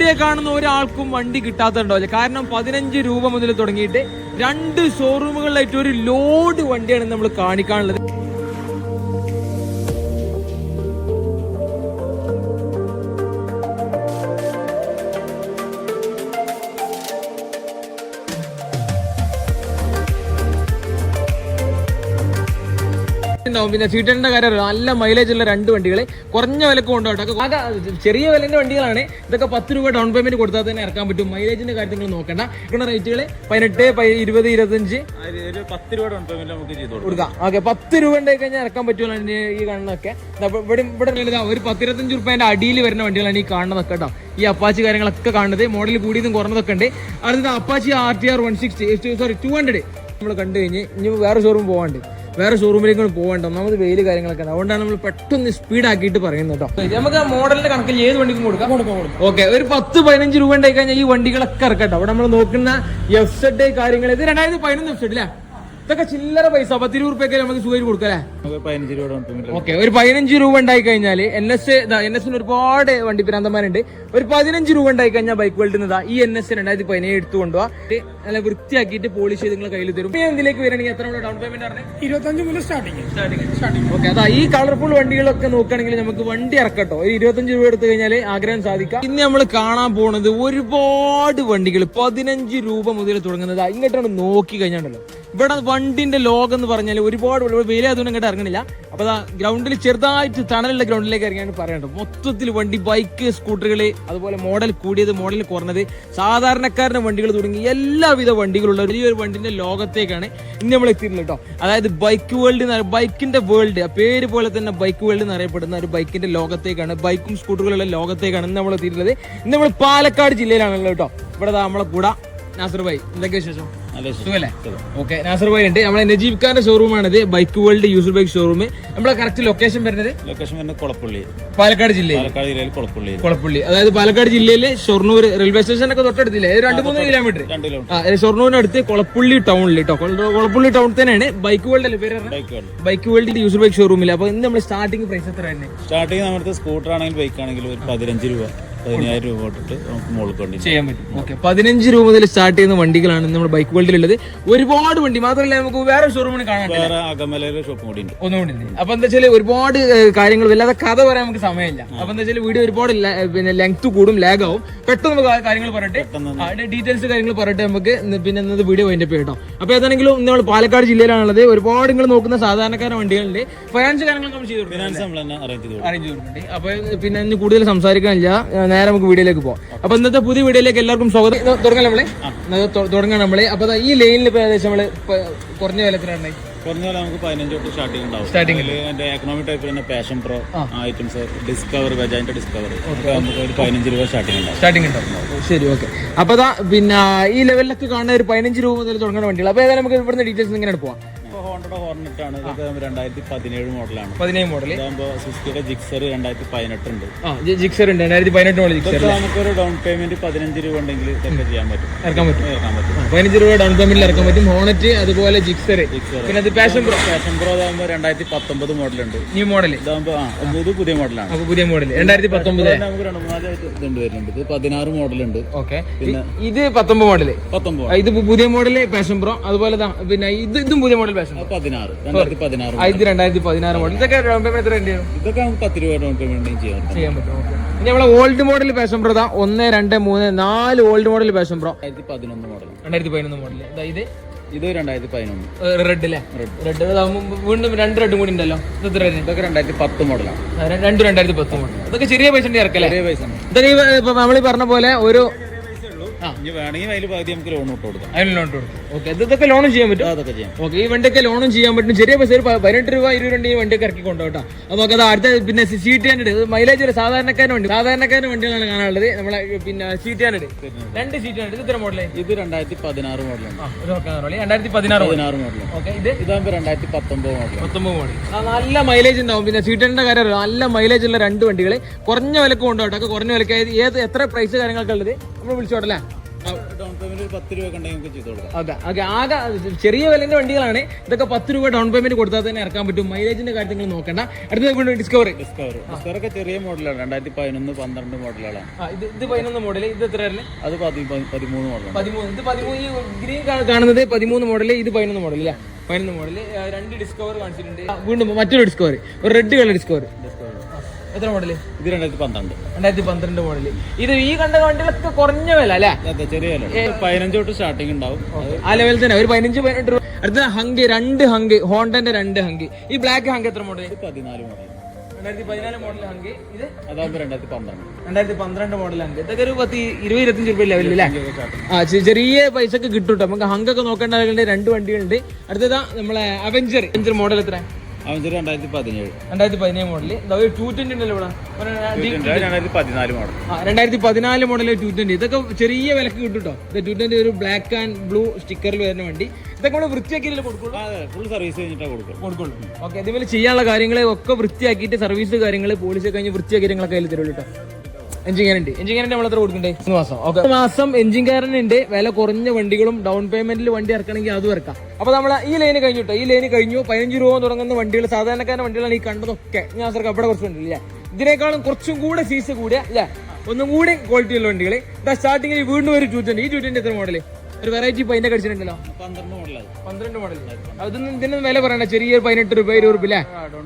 Video കാണുന്ന ഒരാൾക്കും വണ്ടി കിട്ടാത്തതുണ്ടാവില്ല. കാരണം 15 രൂപ മുതൽ തുടങ്ങിയിട്ട് 2 ഷോറൂമുകളിലായിട്ട് ഒരു ലോഡ് വണ്ടിയാണ് നമ്മൾ കാണിക്കാനുള്ളത്. പിന്നെ സീറ്ററിന്റെ കാര്യം നല്ല മൈലേജ് ഉള്ള 2 വണ്ടികൾ കുറഞ്ഞ വിലക്ക് കൊണ്ടുപോകട്ടെ. ചെറിയ വിലന്റെ വണ്ടികളാണ് ഇതൊക്കെ. 10 രൂപ ഡൗൺ പേയ്മെന്റ് കൊടുത്താൽ തന്നെ ഇറക്കാൻ പറ്റും. മൈലേജിന്റെ കാര്യത്തിൽ നിങ്ങൾ നോക്കണ്ട. ഇങ്ങനെ റേറ്റുകൾ 18, 20, 25, 10 രൂപ ഡൗൺ പേയ്മെന്റ് നമുക്ക് ചെയ്ത് കൊടുക്കാം. ഓക്കെ, 10 രൂപ ഉണ്ടായി കഴിഞ്ഞാൽ ഇറക്കാൻ പറ്റുമല്ലോ. ഈ കാണുന്നതൊക്കെ ഇവിടെ ഒരു 10-25 രൂപേന്റെ അടിയിൽ വരുന്ന വണ്ടികളാണ് ഈ കാണുന്നതൊക്കെ കേട്ടോ. ഈ അപ്പാച്ചി കാര്യങ്ങളൊക്കെ കാണുന്നത് മോഡൽ കൂടിയതും കുറഞ്ഞതൊക്കെ ഉണ്ട്. അടുത്തത് അപ്പാച്ചി RTR 200 നമ്മൾ കണ്ടു കഴിഞ്ഞ് ഇനി വേറെ ഷോറൂം പോകാണ്ട്, വേറെ ഷോറൂമിലേക്ക് പോകണ്ട. ഒന്നാമത് വെയിൽ കാര്യങ്ങളൊക്കെ ഉണ്ട്. അതുകൊണ്ടാണ് നമ്മൾ പെട്ടെന്ന് സ്പീഡ് ആക്കിയിട്ട് പറയുന്നത് കേട്ടോ. നമുക്ക് ആ മോഡലിന്റെ കണക്കിൽ ഏത് വണ്ടിക്കും കൊടുക്കാം. ഓക്കെ, ഒരു 10-15 രൂപ ഉണ്ടായി കഴിഞ്ഞാൽ ഈ വണ്ടികളൊക്കെ ഇറക്കട്ടോ. അവിടെ നമ്മൾ നോക്കുന്ന FZ കാര്യങ്ങൾ ഇത് 2011 FZ അല്ലേ. ഇതൊക്കെ ചില്ലറ പൈസ 10-20 രൂപയൊക്കെ നമുക്ക് സുഖം കൊടുക്കാം അല്ലേ. 15 രൂപ. ഓക്കെ, ഒരു 15 രൂപ ഉണ്ടായി കഴിഞ്ഞാൽ NS ഒരുപാട് വണ്ടി പ്രാന്തന്മാരുണ്ട്. ഒരു 15 രൂപ ഉണ്ടായി കഴിഞ്ഞാൽ ബൈക്ക് വേൾഡിൽ നിന്ന് ഈ NS 2017 എടുത്തു കൊണ്ടുപോകാം. നല്ല വൃത്തിയാക്കിയിട്ട് പോളിഷ് ചെയ്ത് നിങ്ങൾ കയ്യിൽ തരും. എന്തിലേക്ക് വരണമെങ്കിൽ എത്ര ഡൗൺ പേയ്മെന്റ് ആണ്? 25 മുതൽ സ്റ്റാർട്ടിങ്. ഓക്കെ, അതാ ഈ കളർഫുൾ വണ്ടികളൊക്കെ നോക്കുകയാണെങ്കിൽ നമുക്ക് വണ്ടി ഇറക്കട്ടോ. ഒരു 25 രൂപ എടുത്തു കഴിഞ്ഞാൽ ആഗ്രഹം സാധിക്കാം. ഇന്ന് നമ്മൾ കാണാൻ പോകുന്നത് ഒരുപാട് വണ്ടികൾ 15 രൂപ മുതൽ തുടങ്ങുന്നത്. ഇങ്ങോട്ടാണ് നോക്കി കഴിഞ്ഞാണ്ടല്ലോ. ഇവിടെ വണ്ടിന്റെ ലോകം എന്ന് പറഞ്ഞാൽ ഒരുപാട് വില അതൊന്നും ഇങ്ങോട്ട് ഇറങ്ങണില്ല. അപ്പൊ ഗ്രൗണ്ടിൽ ചെറുതായിട്ട് തണലുള്ള ഗ്രൗണ്ടിലേക്ക് ഇറങ്ങിയാണ് പറയേണ്ടത്. മൊത്തത്തിൽ വണ്ടി, ബൈക്ക്, സ്കൂട്ടറുകള്, അതുപോലെ മോഡൽ കൂടിയത്, മോഡൽ കുറഞ്ഞത്, സാധാരണക്കാരന്റെ വണ്ടികൾ തുടങ്ങി എല്ലാവിധ വണ്ടികളുള്ള വലിയൊരു വണ്ടിന്റെ ലോകത്തേക്കാണ് ഇന്ന് നമ്മൾ എത്തിയിട്ടുള്ളത് കേട്ടോ. അതായത് ബൈക്ക് വേൾഡ്, ബൈക്കിന്റെ വേൾഡ്, പേര് പോലെ തന്നെ ബൈക്ക് വേൾഡ് എന്നറിയപ്പെടുന്ന ഒരു ബൈക്കിന്റെ ലോകത്തേക്കാണ്, ബൈക്കും സ്കൂട്ടറുകളുള്ള ലോകത്തേക്കാണ് ഇന്ന് നമ്മൾ എത്തിയിട്ടുള്ളത്. ഇന്ന് നമ്മൾ പാലക്കാട് ജില്ലയിലാണല്ലോ കേട്ടോ. ഇവിടെ നമ്മളെ കൂടെ നാസർ ഭായി, എന്തൊക്കെ വിശേഷം? ഓക്കെ, നാസർ ഭായി ഉണ്ട്. നമ്മളെ നജീബ് ഖാന്റെ ഷോറൂമാണിത്, Bike World user bike showroom. നമ്മളെ കറക്റ്റ് ലൊക്കേഷൻ വരുന്നത് കൊളപ്പള്ളി, പാലക്കാട് ജില്ലയിൽ കൊളപ്പള്ളി. അതായത് പാലക്കാട് ജില്ലയിലെ ഷൊർണൂർ റെയിൽവേ സ്റ്റേഷനൊക്കെ തൊട്ടടുത്തില്ലേ, 2-3 കിലോമീറ്റർ ഷൊർണൂരിനടുത്ത് കൊളപ്പള്ളി ടൗണിൽ കേട്ടോ. കൊളപ്പള്ളി ടൗൺ തന്നെയാണ് ബൈക്ക് വേൾഡ് അല്ലേ പേര്, ബൈക്ക് വേൾഡിന്റെ യൂസർ ബൈക്ക് ഷോറൂമിൽ. അപ്പൊ ഇന്ന് നമ്മൾ സ്റ്റാർട്ടിംഗ് പ്രൈസ് എത്ര തന്നെ? സ്റ്റാർട്ടിങ് നമ്മുടെ സ്കൂട്ടർ ആണെങ്കിലും ബൈക്ക് ആണെങ്കിലും ഒരു 15 രൂപ 15,000 രൂപ തൊട്ടിട്ട് നമുക്ക് മുകളിൽ വണ്ടി ചെയ്യാൻ പറ്റും. ഓക്കെ, 15 രൂപ മുതൽ സ്റ്റാർട്ട് ചെയ്യുന്ന വണ്ടികളാണ് നമ്മുടെ ബൈക്ക് വേൾഡിലുള്ളത്. ഒരുപാട് വണ്ടി മാത്രമല്ല, നമുക്ക് വേറെ ഷോറൂമിന് കാണാൻ ഷോപ്പ് കൂടി ഉണ്ട്, ഒന്നുകൂടി. അപ്പൊ എന്താ വെച്ചാൽ ഒരുപാട് കാര്യങ്ങൾ, വല്ലാതെ കഥ പറയാൻ നമുക്ക് സമയമില്ല. അപ്പൊ എന്താ വെച്ചാൽ വീഡിയോ ഒരുപാട് പിന്നെ ലെങ്ത് കൂടും, ലാഗ് ആവും. പെട്ടെന്ന് കാര്യങ്ങൾ പറയട്ടെ, ഡീറ്റെയിൽസ് കാര്യങ്ങൾ പറയട്ടെ നമുക്ക്. പിന്നെ ഇന്നത് വീഡിയോ അതിന്റെ പേട്ടോ. അപ്പൊ ഏതാണെങ്കിലും നമ്മൾ പാലക്കാട് ജില്ലയിലാണുള്ളത്. ഒരുപാട് നിങ്ങൾ നോക്കുന്ന സാധാരണക്കാരുടെ വണ്ടികളുണ്ട്. ഫൈനാൻസ് കാര്യങ്ങൾ നമ്മൾ ചെയ്തു അറേഞ്ച് ചെയ്തിട്ടുണ്ട്. അപ്പൊ പിന്നെ ഇന്ന് കൂടുതൽ സംസാരിക്കാനില്ല, നേരെ നമുക്ക് വീഡിയോയിലേക്ക് പോകാം. അപ്പൊ ഇന്നത്തെ പുതിയ വീഡിയോയിലേക്ക് എല്ലാവർക്കും സ്വാഗതം. തുടങ്ങാം തുടങ്ങാം നമ്മള്. അപ്പൊ ഈ ലൈനിൽ ഇപ്പൊ ഏകദേശം നമ്മള് കുറഞ്ഞ വിലത്തിലാണ്. കുറഞ്ഞ വില നമുക്ക് 15 തൊട്ട് സ്റ്റാർട്ടിംഗ് ഉണ്ടാവും. എക്കണോമിക് ടൈപ്പിൽ തന്നെ പാഷൻ പ്രോ ഐറ്റംസ്, ഡിസ്കവർ, ബജാജിന്റെ ഡിസ്കവർ നമുക്ക് ഒരു 15 രൂപ സ്റ്റാർട്ടിംഗ് ഉണ്ടാവും. ശരി, ഓക്കെ. അപ്പൊ പിന്നെ ഈ ലെവലിലൊക്കെ കാണുന്ന ഒരു 15 രൂപ മുതൽ തുടങ്ങുന്ന വണ്ടികൾ. അപ്പൊ ഏതായാലും നമുക്ക് ഇവിടുന്ന് ഡീറ്റെയിൽസ് ഇങ്ങനെ പോവാം. ഹോണ്ടയുടെ ഹോർണറ്റ് ആണ്, ഇതൊക്കെ 2017 മോഡലാണ്. 17 മോഡൽ. സുസുക്കിയുടെ ജിക്സർ 2018 ഉണ്ട്. ജിക്സർ ഉണ്ട് 2018 മോഡൽ ജിക്സർ. നമുക്കൊരു ഡൗൺ പേയ്മെന്റ് 15 രൂപ ഉണ്ടെങ്കിൽ ഇതൊക്കെ ചെയ്യാൻ പറ്റും, ഇറക്കാൻ പറ്റും. 15 രൂപ ഡൗൺ പേയ്മെന്റിൽ ഇറക്കാൻ പറ്റും. ഹോണറ്റ്, അതുപോലെ ജിക്സർ, പിന്നെ അത് പാഷൻ പ്രോ ഇതാകുമ്പോ 2019 മോഡലുണ്ട്. ന്യൂ മോഡൽ ഇതാകുമ്പോ ഇത് പുതിയ മോഡലാണ്. അപ്പൊ പുതിയ മോഡൽ 2019 നമുക്ക് 2-3 ഇതുണ്ട് വരുന്നുണ്ട്. ഇത് 16 മോഡലുണ്ട്. ഓക്കെ, ഇത് 19 മോഡല്. ഇത് പുതിയ മോഡല് പാഷൻ പ്രോ. അതുപോലെ പിന്നെ ഇതും പുതിയ മോഡൽ പാഷൻ 2016 മോഡൽ. ഇതൊക്കെ ഡൗൺ പേയ്മെന്റ് എത്ര ഉണ്ട്? ഇതൊക്കെ നമുക്ക് 10 രൂപ ഡൗൺ പേയ്മെന്റ് ചെയ്യാൻ പറ്റും. ഇനി നമ്മളെ old model passion pro 1, 2, 3, 4 old model passion pro 2011 model. 2011 model. ഇത് 2011 റെഡ് അല്ലേ? റെഡ് വീണ്ടും 2 റെഡും കൂടി ഉണ്ടല്ലോ. ഇതൊക്കെ 2010 മോഡലാണ്. 2010 മോഡൽ. ഇതൊക്കെ ചെറിയ പൈസ ഇറക്കല്ലേ? ചെറിയ പൈസ. ഇതൊക്കെ നമ്മൾ പറഞ്ഞ പോലെ ഒരു വേണമെങ്കിൽ അതിൽ പകുതി നമുക്ക് ലോൺ ഇട്ട് കൊടുക്കാം. അതിന് ലോൺ ഇട്ട് കൊടുക്കാം. ഓക്കെ, ഇതൊക്കെ ലോണും ചെയ്യാൻ പറ്റും. അതൊക്കെ ചെയ്യാം. ഓക്കെ, ഈ വണ്ടിയൊക്കെ ലോണും ചെയ്യാൻ പറ്റും. ചെറിയ പൈസ 18 രൂപ 20 രൂപ ഈ വണ്ടിയൊക്കെ ഇറക്കി കൊണ്ടുപോകട്ടോ. അപ്പൊ നമുക്ക് അടുത്ത പിന്നെ CT100 മൈലേജ് ഒരു സാധാരണക്കാരൻ വണ്ടികളാണ് കാണാനുള്ളത്. നമ്മളെ പിന്നെ CT100 2 CT100. ഇത് ഇത്ര മോഡല്? ഇത് 2016 മോഡലാണ്. 2016 മോഡൽ. ഓക്കെ, ഇതാകുമ്പോ 2019 മോഡൽ. നല്ല മൈലേജ് ഉണ്ടാവും. പിന്നെ CT100 കാര്യം നല്ല മൈലേജ് ഉള്ള 2 വണ്ടികൾ കുറഞ്ഞ വിലക്ക് കൊണ്ടുപോകട്ടോ. കുറഞ്ഞ വിലക്ക് എത്ര പ്രൈസ് കാര്യങ്ങളൊക്കെ ഉള്ളത് നമ്മൾ വിളിച്ചോട്ടല്ലേ? ഡൗൺ പേയ്മെന്റ് 10 രൂപ ഉണ്ടെങ്കിൽ നമുക്ക് ചെയ്ത് കൊടുക്കാം. ഓക്കെ ആകെ ചെറിയ വിലന്റെ വണ്ടികളാണ് ഇതൊക്കെ. 10 രൂപ ഡൗൺ പേയ്മെന്റ് കൊടുത്താൽ തന്നെ ഇറക്കാൻ പറ്റും. മൈലേജിന്റെ കാര്യത്തിൽ നിങ്ങൾ നോക്കണ്ട. അടുത്ത ഡിസ്കവർ ഒക്കെ ചെറിയ മോഡലാണ്, 2011, 12 മോഡലാണ്. ഇത് 11 മോഡൽ. ഇത് എത്ര? അത് 13 മോഡലാണ്. 13. ഇത് 13. ഈ ഗ്രീൻ കാണുന്നത് 13 മോഡൽ, ഇത് 11 മോഡൽ അല്ലേ? 11 മോഡൽ. 2 ഡിസ്കവർ കാണിച്ചിട്ടുണ്ട്. വീണ്ടും മറ്റൊരു ഡിസ്കവർ, ഒരു റെഡ് കളർ ഡിസ്കവർ. എത്ര മോഡല്? ഇത് 2012 മോഡല്. ഇത് ഈ കണ്ട വണ്ടികളൊക്കെ കുറഞ്ഞ വില അല്ലേ? ചെറിയ വില. 15 തൊട്ട് സ്റ്റാർട്ടിംഗ് ഉണ്ടാവും. ആ ലെവൽ തന്നെ ഒരു 15-18 രൂപ. അടുത്ത ഹങ്ക്, 2 ഹങ്ക്, ഹോണ്ടന്റെ 2 ഹങ്ക്. ഈ ബ്ലാക്ക് ഹങ്ക് എത്ര മോഡൽ? 14 മോഡൽ. 2014 model hung. ഇത് അതാകുമ്പോ 2012 മോഡൽ ഹങ്ക്. ഇതൊക്കെ ഒരു 20-25 രൂപ ലെവലില്ലേ? ചെറിയ പൈസക്ക് കിട്ടും കേട്ടോ. നമുക്ക് ഹങ്കൊക്കെ നോക്കേണ്ട ആളുകളുടെ 2 വണ്ടികളുണ്ട്. അടുത്തതാ നമ്മളെ അവഞ്ചർ മോഡൽ. എത്ര? 2017 മോഡല്. 220 ഉണ്ടല്ലോ ഇവിടെ. 2014 മോഡൽ. 2014 മോഡൽ 220. ഇതൊക്കെ ചെറിയ വിലക്ക് കിട്ടും കേട്ടോ. 220 ഒരു ബ്ലാക്ക് ആൻഡ് ബ്ലൂ സ്റ്റിക്കറിൽ വരുന്ന വണ്ടി. ഇതൊക്കെ നമ്മൾ വൃത്തിയാക്കിയില്ലേ കൊടുക്കുള്ളൂ? ഫുൾ സർവീസ് കഴിഞ്ഞിട്ടാ കൊടുക്കുള്ളൂ. ഓക്കെ. ഇതുപോലെ ചെയ്യാനുള്ള കാര്യങ്ങൾ ഒക്കെ വൃത്തിയാക്കിയിട്ട് സർവീസ് കാര്യങ്ങൾ പോലീസ് കഴിഞ്ഞ് വൃത്തിയാക്കി നിങ്ങളെ കയ്യിൽ തരുള്ളൂ കേട്ടോ. എഞ്ചിൻ ഗ്യാരണ്ടി നമ്മൾ എത്ര കൊടുക്കണ്ടേ? 3 മാസം. ഓക്കെ. മാസം എഞ്ചിൻ ഗ്യാരണ്ടി ഉണ്ട്. വില കുറഞ്ഞ വണ്ടികളും ഡൗൺ പേയ്മെന്റിൽ വണ്ടി ഇറക്കണമെങ്കിൽ അതും ഇറക്കാം. അപ്പൊ നമ്മൾ ഈ ലൈന് കഴിഞ്ഞു കേട്ടോ. ഈ ലൈന് കഴിഞ്ഞു. 15 രൂപ തുടങ്ങുന്ന വണ്ടികൾ, സാധാരണക്കാരന്റെ വണ്ടികളാണ് ഈ കണ്ടതൊക്കെ. ഞാൻ സർക്കാർ അവിടെ കുറച്ച് വണ്ടിയില്ല, ഇതിനേക്കാളും കുറച്ചും കൂടെ ഫീസ് കൂടിയ അല്ലേ, ഒന്നും കൂടി ക്വാളിറ്റി ഉള്ള വണ്ടികൾ. സ്റ്റാർട്ടിങ്ങിൽ വീണ്ടും ഒരു 220. ഈ 220 എത്ര മോഡല്? ഒരു വെറൈറ്റി പൈൻ്റെ കടിച്ചിട്ടുണ്ടല്ലോ. 12 മോഡൽ. അതൊന്നും ഇതിനൊന്നും വില പറയണ്ട. ചെറിയൊരു 18 രൂപ 20 രൂപ അല്ലേ?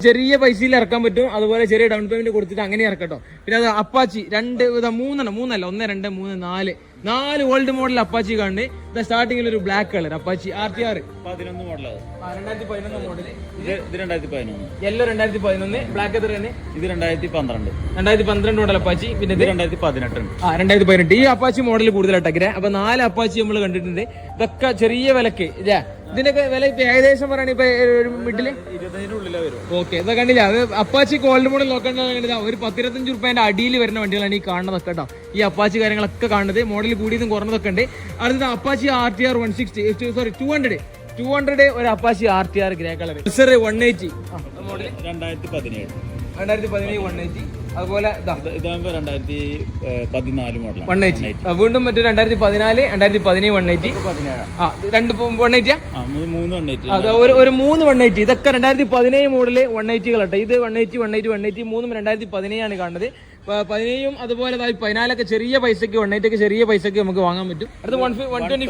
ചെറിയ പൈസയിൽ ഇറക്കാൻ പറ്റും. അതുപോലെ ചെറിയ ഡൗൺ പേയ്മെന്റ് കൊടുത്തിട്ട് അങ്ങനെ ഇറക്കട്ടോ. പിന്നെ അത് അപ്പാച്ചി 2, 3 1, 2, 3, 4 ഓൾഡ് മോഡൽ അപ്പാച്ചി കാണുന്നത്. സ്റ്റാർട്ടിങ്ങിൽ ഒരു ബ്ലാക്ക് കളർ അപ്പാച്ചി RTR 11 മോഡലാണ്. 2011 മോഡൽ. ഇത് 2011. യെല്ലോ 2011. ബ്ലാക്ക് എത്ര തന്നെ? ഇത് 2012. 2012 മോഡൽ അപ്പാച്ചി. പിന്നെ ഇത് 2018. 2018. ഈ അപ്പാച്ചി മോഡൽ കൂടുതലായിട്ടേ. അപ്പൊ 4 അപ്പാച്ചി നമ്മൾ കണ്ടിട്ടുണ്ട്. ഇതൊക്കെ ചെറിയ വിലക്ക് ഇല്ലേ? ഇതിനൊക്കെ വില ഇപ്പൊ ഏകദേശം പറയുകയാണെങ്കിൽ ഇപ്പൊ മിഡില് 25 വരും. ഓക്കെ. ഇതൊക്കെ കണ്ടില്ല. അത് അപ്പാച്ചി ഓൾഡ് മോഡൽ നോക്കേണ്ടത് ഒരു 10-25 രൂപേന്റെ അടിയിൽ വരുന്ന വണ്ടികളാണ് ഈ കാണുന്നതൊക്കെ കേട്ടോ. ഈ അപ്പാച്ചി കാര്യങ്ങളൊക്കെ കാണുന്നത്. മോഡൽ കൂടിയതും കുറഞ്ഞതൊക്കെ ഉണ്ട്. അടുത്തത് അപ്പാച്ചി RTR 200 ഒരു Apache RTR grey colour. 180 model 2017. 2017 180. അതുപോലെ ഇതാകുമ്പോ 2014 മോഡൽ 180. വീണ്ടും മറ്റു 2014 2017 180. 180. ഒരു 3 180. ഇതൊക്കെ 2017 മോഡല് 180 കേട്ടോ. ഇത് 180 മൂന്നും 2017 ആണ് കാണുന്നത്. 17 അതുപോലെ 14 ചെറിയ പൈസക്ക് 180 ചെറിയ പൈസക്ക് നമുക്ക് വാങ്ങാൻ പറ്റും. അടുത്ത 125 2019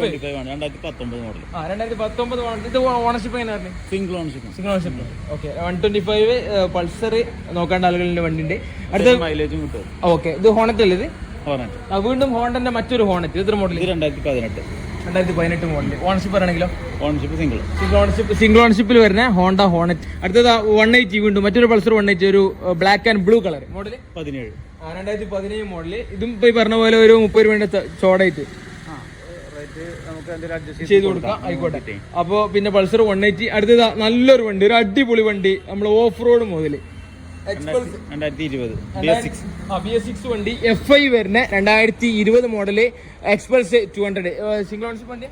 മോഡൽ. 2019 മോഡൽ. ഇത് ഓണർഷിപ്പ് എങ്ങനെയാണ്? Single ownership. ഓക്കെ. 125 പൾസർ നോക്കേണ്ട ആളുകളുടെ വണ്ടിന്റെ. അടുത്ത മൈലേജും കിട്ടും. ഓക്കെ. ഇത് ഹോണറ്റ് അല്ലേ? ഇത് ഹോണറ്റ്. വീണ്ടും ഹോണ്ടന്റെ മറ്റൊരു ഹോണറ്റ്. ഇത്ര മോഡൽ? 2018 മോഡൽ. ഓണർഷിപ്പ് ആണെങ്കിലോ? ഓണർഷിപ്പ് സിംഗിൾ ഓണർഷിപ്പിൽ വരുന്ന ഹോണ്ട ഹോണറ്റ്. അടുത്തത് 180. വീണ്ടും മറ്റൊരു പൾസർ 180 ഒരു black and blue colour model. 2017 model. ഇതും ഇപ്പൊ ഈ പറഞ്ഞ പോലെ ഒരു 30 രൂപയുടെ ചോടായിട്ട് ചെയ്ത് കൊടുക്കാം. ആയിക്കോട്ടെ. അപ്പൊ പിന്നെ പൾസർ 180. അടുത്തത് നല്ലൊരു വണ്ടി, ഒരു അടിപൊളി വണ്ടി, നമ്മൾ ഓഫ് റോഡ് മുതല് 2020 BS6 വണ്ടി. FI വരുന്ന 2020 മോഡല് എക്സ്പൾസ് 200. സിംഗിൾ ഓണർഷിപ്പ് വണ്ടി.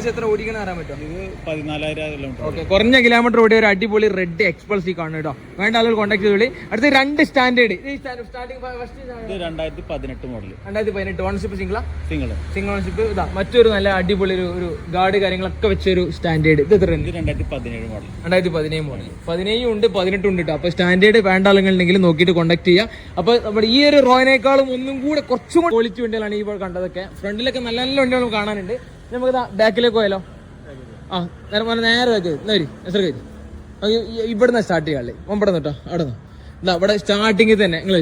എത്ര ഓടിക്കണം അറിയാൻ പറ്റും? ഇത് 14,000 കിലോമീറ്റർ. ഓക്കെ. കുറഞ്ഞ കിലോമീറ്റർ ഓടിയ ഒരു അടിപൊളി റെഡ് എക്സ്പൾസ് കാണും കേട്ടോ. വേണ്ട ആളുകൾ കോൺടാക്ട് ചെയ്തോളി. അടുത്ത 2 standard. 2018 model. 2018 ownership single ownership. ഇതാ മറ്റൊരു നല്ല അടിപൊളി ഒരു ഗാർഡ് കാര്യങ്ങളൊക്കെ വെച്ചൊരു സ്റ്റാൻഡേർഡ്. ഇത് എത്ര? 2017 മോഡൽ. 2017 മോഡൽ. 17 ഉണ്ട് 18 ഉണ്ട് കേട്ടോ. അപ്പൊ സ്റ്റാൻഡേർഡ് വേണ്ട ആളുകളുണ്ടെങ്കിൽ നോക്കിയിട്ട് കോൺടാക്ട് ചെയ്യാം. അപ്പൊ നമ്മുടെ ഈ ഒരു റോയിനേക്കാളും ഒന്നും കൂടെ കുറച്ചും കൂടെ ക്വാളിറ്റി വണ്ടികളാണ് ഈ കണ്ടതൊക്കെ. ഫ്രണ്ടിലൊക്കെ നല്ല നല്ല വണ്ടികൾ കാണാനുണ്ട്. നമുക്ക് ബാക്കിലേക്ക് പോയാലോ? നേരെ ഇവിടുന്ന് സ്റ്റാർട്ട് ചെയ്യാല്ലേ? ഇവിടെ കേട്ടോ. അവിടെ ഇവിടെ സ്റ്റാർട്ടിങ്ങിൽ തന്നെ നിങ്ങൾ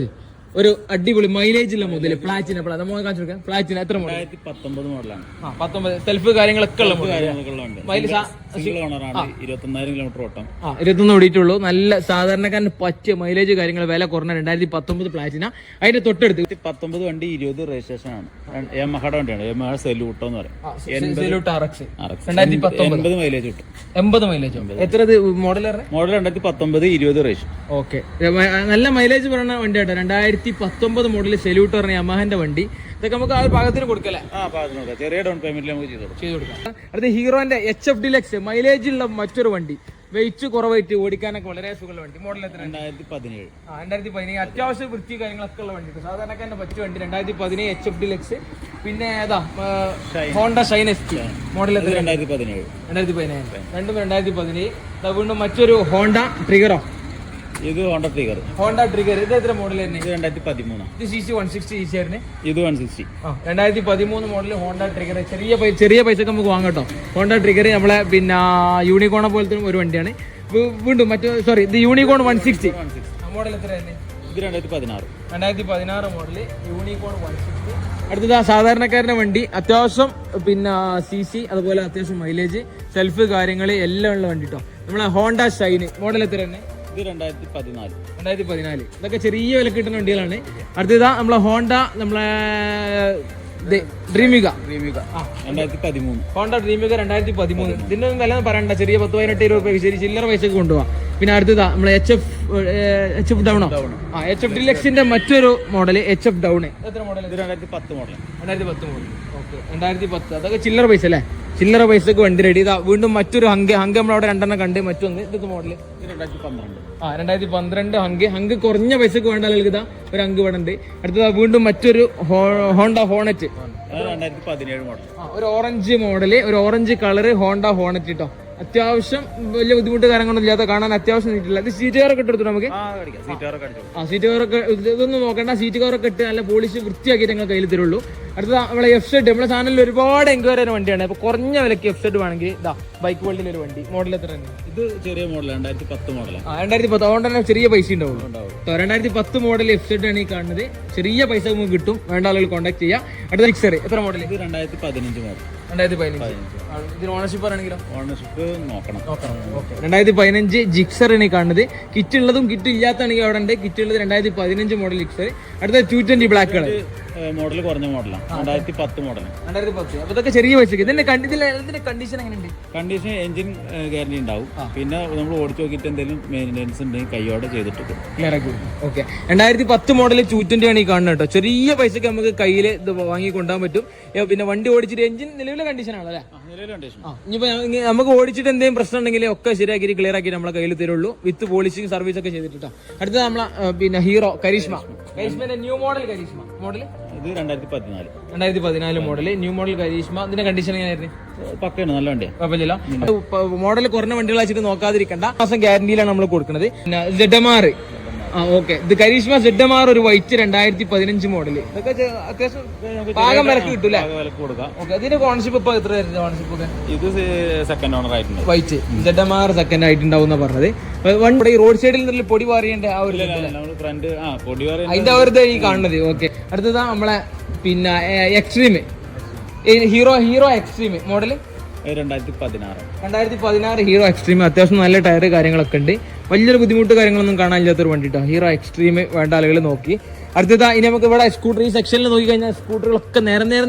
ഒരു അടിപൊളി മൈലേജ് ഉള്ള മുതൽ പ്ലാറ്റിന നമുക്ക് കാണിച്ചു കൊടുക്കാം. പ്ലാറ്റിന എത്ര മോഡൽ? 2019 മോഡലാണ്. 19. സെൽഫ് കാര്യങ്ങളൊക്കെ ഉള്ള സിംഗിൾ ഓണറാണ്. 21,000 കിലോമീറ്റർ ഓട്ടം. 21 ഓടിയിട്ടുള്ളൂ. നല്ല സാധാരണക്കാരന് പറ്റിയ മൈലേജ് കാര്യങ്ങൾ വില കുറഞ്ഞ 2019 പ്ലാറ്റിന. അതിന്റെ തൊട്ടടുത്ത് 19 വണ്ടി 20 രജിസ്ട്രേഷൻ ആണ്. യമഹയുടെ വണ്ടിയാണ്. യമഹ സെലൂട്ടോ എന്ന് പറയും. സെലൂട്ടോ RX 2019 മൈലേജ് കിട്ടും. 80 മൈലേജ്. എത്ര മോഡൽ? 2019 20 രജിസ്ട്രേഷൻ. ഓക്കെ. നല്ല മൈലേജ് പറയുന്ന വണ്ടി കേട്ടോ. 2019 മോഡൽ സെലൂട്ട് പറഞ്ഞ യമഹന്റെ വണ്ടി. ഇതൊക്കെ നമുക്ക് ആ പാകത്തിന് കൊടുക്കല്ലേ? ചെറിയ ഡൗൺ പേയ്മെന്റിൽ നമുക്ക് ചെയ്ത് കൊടുക്കാം. അടുത്ത ഹീറോന്റെ HF ഡിലക്സ് മൈലേജ് ഉള്ള മറ്റൊരു വണ്ടി. വെയിറ്റ് കുറവായിട്ട് ഓടിക്കാനൊക്കെ വളരെ സുഖമുള്ള വണ്ടി. മോഡൽ എത്ര? 2017. 2017. അത്യാവശ്യം വൃത്തി കാര്യങ്ങളൊക്കെ ഉള്ള വണ്ടി, സാധാരണക്കാരനെ പറ്റിയ വണ്ടി. 2017 HF Deluxe. പിന്നെ ഏതാ ഹോണ്ട ഷൈൻ ST. മോഡൽ എത്ര? 2017. 2017. രണ്ടും 2017. വീണ്ടും മറ്റൊരു ഹോണ്ട ട്രിഗറോ? ഇത് ഹോണ്ട ട്രിഗർ. Honda trigger. ഇത് എത്ര മോഡൽ തന്നെ? ഇത് 2013. ഇത് CC 160 CC ആയിരുന്നു. ഇത് 160. 2013 മോഡൽ ഹോണ്ട ട്രിഗർ. ചെറിയ പൈസക്ക് നമുക്ക് വാങ്ങട്ടോ. ഹോണ്ട ട്രിഗർ നമ്മളെ പിന്നെ യൂണിക്കോണെ പോലത്തെ ഒരു വണ്ടിയാണ്. വീണ്ടും ഇത് യൂണിക്കോൺ 160. മോഡൽ എത്രയായിരുന്നു? ഇത് 2016. 2016 മോഡൽ യൂണിക്കോൺ 160. അടുത്തത് സാധാരണക്കാരന്റെ വണ്ടി, അത്യാവശ്യം പിന്നെ CC, അതുപോലെ അത്യാവശ്യം മൈലേജ്, സെൽഫ് കാര്യങ്ങൾ എല്ലാം ഉള്ള വണ്ടി കേട്ടോ. നമ്മളെ ഹോണ്ട ഷൈൻ. മോഡൽ എത്ര തന്നെ? ഇത് 2014. 2014. ഇതൊക്കെ ചെറിയ വില കിട്ടുന്ന വണ്ടികളാണ്. അടുത്തതാ നമ്മളെ ഹോണ്ട ഡ്രീമിക. 2013. ഹോണ്ട ഡ്രീമിക 2013. ഇതിന്റെ ഒന്നും വില പറയണ്ട, ചെറിയ 10-18 രൂപ ശരി ചില്ലറ പൈസക്ക് കൊണ്ടുപോകാം. പിന്നെ അടുത്തതാ നമ്മളെ HF ഡൗണോ? HF ഡിലക്സിന്റെ മറ്റൊരു മോഡൽ HF ഡൗൺ. എത്ര മോഡൽ? 2010 മോഡൽ. 2010 മോഡൽ. ഓക്കെ, 2010. അതൊക്കെ ചില്ലറ പൈസ അല്ലേ? ചില്ലറ പൈസക്ക് വണ്ടി റെഡി. ഇതാ വീണ്ടും മറ്റൊരു ഹങ്ക് നമ്മളവിടെ രണ്ടെണ്ണം കണ്ട്. മറ്റൊന്ന് ഇതൊക്കെ മോഡൽ 2012 ഹങ്ക് കുറഞ്ഞ പൈസക്ക് വേണ്ട ആളുകൾക്ക് ഇതാ ഒരു ഹങ്ക് ഇവിടെ ഉണ്ട്. അടുത്തതാ വീണ്ടും മറ്റൊരു ഹോണ്ട ഹോണറ്റ്. 2017 മോഡൽ. ഒരു ഓറഞ്ച് മോഡല്, ഒരു ഓറഞ്ച് കളറ് ഹോണ്ട ഹോണറ്റ് കേട്ടോ. അത്യാവശ്യം വലിയ ബുദ്ധിമുട്ട് കാര്യങ്ങളൊന്നും ഇല്ലാത്ത, കാണാൻ അത്യാവശ്യം നീറ്റില്ല. ഇത് സീറ്റ് കവറൊക്കെ ഇട്ടെടുത്തു നമുക്ക്. സീറ്റ് കവറൊക്കെ ഇതൊന്നും നോക്കണ്ട, സീറ്റ് കവറൊക്കെ ഇട്ട് നല്ല പോളിഷ് വൃത്തിയാക്കിയിട്ട് ഞങ്ങൾ കയ്യിൽ തരുള്ളൂ. അടുത്ത നമ്മളെ FZ. നമ്മളെ ചാനലിൽ ഒരുപാട് എൻക്വയറി ചെയ്യുന്ന വണ്ടിയാണ്. അപ്പൊ കുറഞ്ഞ വിലക്ക് FZ വേണമെങ്കിൽ ഇതാ ബൈക്ക് വേൾഡിൽ ഒരു വണ്ടി. മോഡൽ എത്ര തന്നെ? ഇത് ചെറിയ മോഡൽ 2010 മോഡൽ. 2010. അതുകൊണ്ട് തന്നെ ചെറിയ പൈസ ഉണ്ടാവുള്ളൂ. 2010 മോഡൽ FZ ആണ് ഈ കാണുന്നത്. ചെറിയ പൈസ നമുക്ക് കിട്ടും, വേണ്ട ആളുകൾ കോൺടാക്ട് ചെയ്യാം. അടുത്ത ജിക്സർ. എത്ര മോഡൽ? ഇത് 2015 മോഡൽ. 2015. ഇതിന് ഓണർഷിപ്പ് ആണെങ്കിലോ? ഓണർഷിപ്പ് നോക്കണം. 2015 ജിക്സറിനെ കാണുന്നത്. കിറ്റ് ഉള്ളതും കിറ്റ് ഇല്ലാത്താണെങ്കിൽ അവിടെ ഉണ്ട്. കിറ്റ് ഉള്ളത് 2015 മോഡൽ ജിക്സർ. അടുത്ത 220 ബ്ലാക്ക് കളർ മോഡൽ, കുറഞ്ഞ മോഡലാണ്. 2010 മോഡൽ. 2010. അപ്പൊ ഇതൊക്കെ ചെറിയ പൈസക്ക്. ഇതിന്റെ കണ്ടീഷൻ എങ്ങനെയുണ്ട്? കണ്ടീഷൻ എഞ്ചിൻ ഗ്യാരണ്ടി ഉണ്ടാവും. പിന്നെ നമ്മൾ ഓടിച്ചു നോക്കിയിട്ട് എന്തെങ്കിലും മെയിൻ്റെനൻസ് ഉണ്ടെങ്കിൽ കൈയോടെ ചെയ്തിട്ട് ക്ലിയർ ആക്കി. ഓക്കെ, 2010 മോഡൽ 220 ആണ് ഈ കാണുന്നത് കേട്ടോ. ചെറിയ പൈസക്ക് നമുക്ക് കയ്യിൽ ഇത് വാങ്ങി കൊണ്ടുപോകാൻ പറ്റും. പിന്നെ വണ്ടി ഓടിച്ചിട്ട് എഞ്ചിൻ നിലവിലെ കണ്ടീഷൻ ആണല്ലേ? ഇനിയിപ്പോ നമുക്ക് ഓടിച്ചിട്ട് എന്തെങ്കിലും പ്രശ്നം ഉണ്ടെങ്കിൽ ഒക്കെ ശരിയാക്കി ക്ലിയർ ആക്കി നമ്മളെ കയ്യിൽ തരുള്ളൂ, വിത്ത് പോളിഷിംഗ് സർവീസ് ഒക്കെ ചെയ്തിട്ടോ. അടുത്തത് നമ്മളെ പിന്നെ ഹീറോ കരിഷ്മന്റെ ന്യൂ മോഡൽ കരിഷ്മ. മോഡൽ ഇത് 2014. 2014 മോഡൽ ന്യൂ മോഡൽ കരിഷ്മ. ഇതിന്റെ കണ്ടീഷൻ എങ്ങനെയായിരുന്നു? പക്കയാണ്, നല്ല വണ്ടിയാണ്, കുഴപ്പമില്ല. മോഡൽ കുറഞ്ഞ വണ്ടികൾ വെച്ചിട്ട് നോക്കാതിരിക്കണ്ട. മാസം ഗ്യാരണ്ടിയിലാണ് നമ്മൾ കൊടുക്കുന്നത്. പിന്നെ ZMR. ഓക്കെ, ഇത് കരിഷ്മ ZMR ഒരു വൈറ്റ് 2015 മോഡല്. ഇതൊക്കെ അത്യാവശ്യം പാകം വിലക്ക് കിട്ടൂല. ഓക്കെ, ഇതിന്റെ ഓണർഷിപ്പ് ഇപ്പൊ എത്ര വരുന്നത്? ഓണർഷിപ്പ് ഒക്കെ ഇത് സെക്കൻഡ് ഓണർ ആയിട്ടുണ്ട്. വൈറ്റ് ZMR സെക്കൻഡ് ആയിട്ടുണ്ടാവും പറഞ്ഞത്. വണ്ടി റോഡ് സൈഡിൽ നിന്ന് പൊടി പാറിയേണ്ട ആ ഒരു അതിന്റെ അവരുടെ ഈ കാണുന്നത്. ഓക്കെ, അടുത്തതാ നമ്മളെ പിന്നെ extreme hero extreme model 2016 hero extreme. അത്യാവശ്യം നല്ല ടയർ കാര്യങ്ങളൊക്കെ ഉണ്ട്. വലിയൊരു ബുദ്ധിമുട്ട് കാര്യങ്ങളൊന്നും കാണാനില്ലാത്തൊരു വണ്ടി കേട്ടോ. ഹീറോ എക്സ്ട്രീം വേണ്ട ആളുകൾ നോക്കി. അടുത്തതാ ഇനി നമുക്ക് ഇവിടെ സ്കൂട്ടർ ഈ സെക്ഷനിൽ നോക്കി കഴിഞ്ഞാൽ സ്കൂട്ടറുകളൊക്കെ നേരെ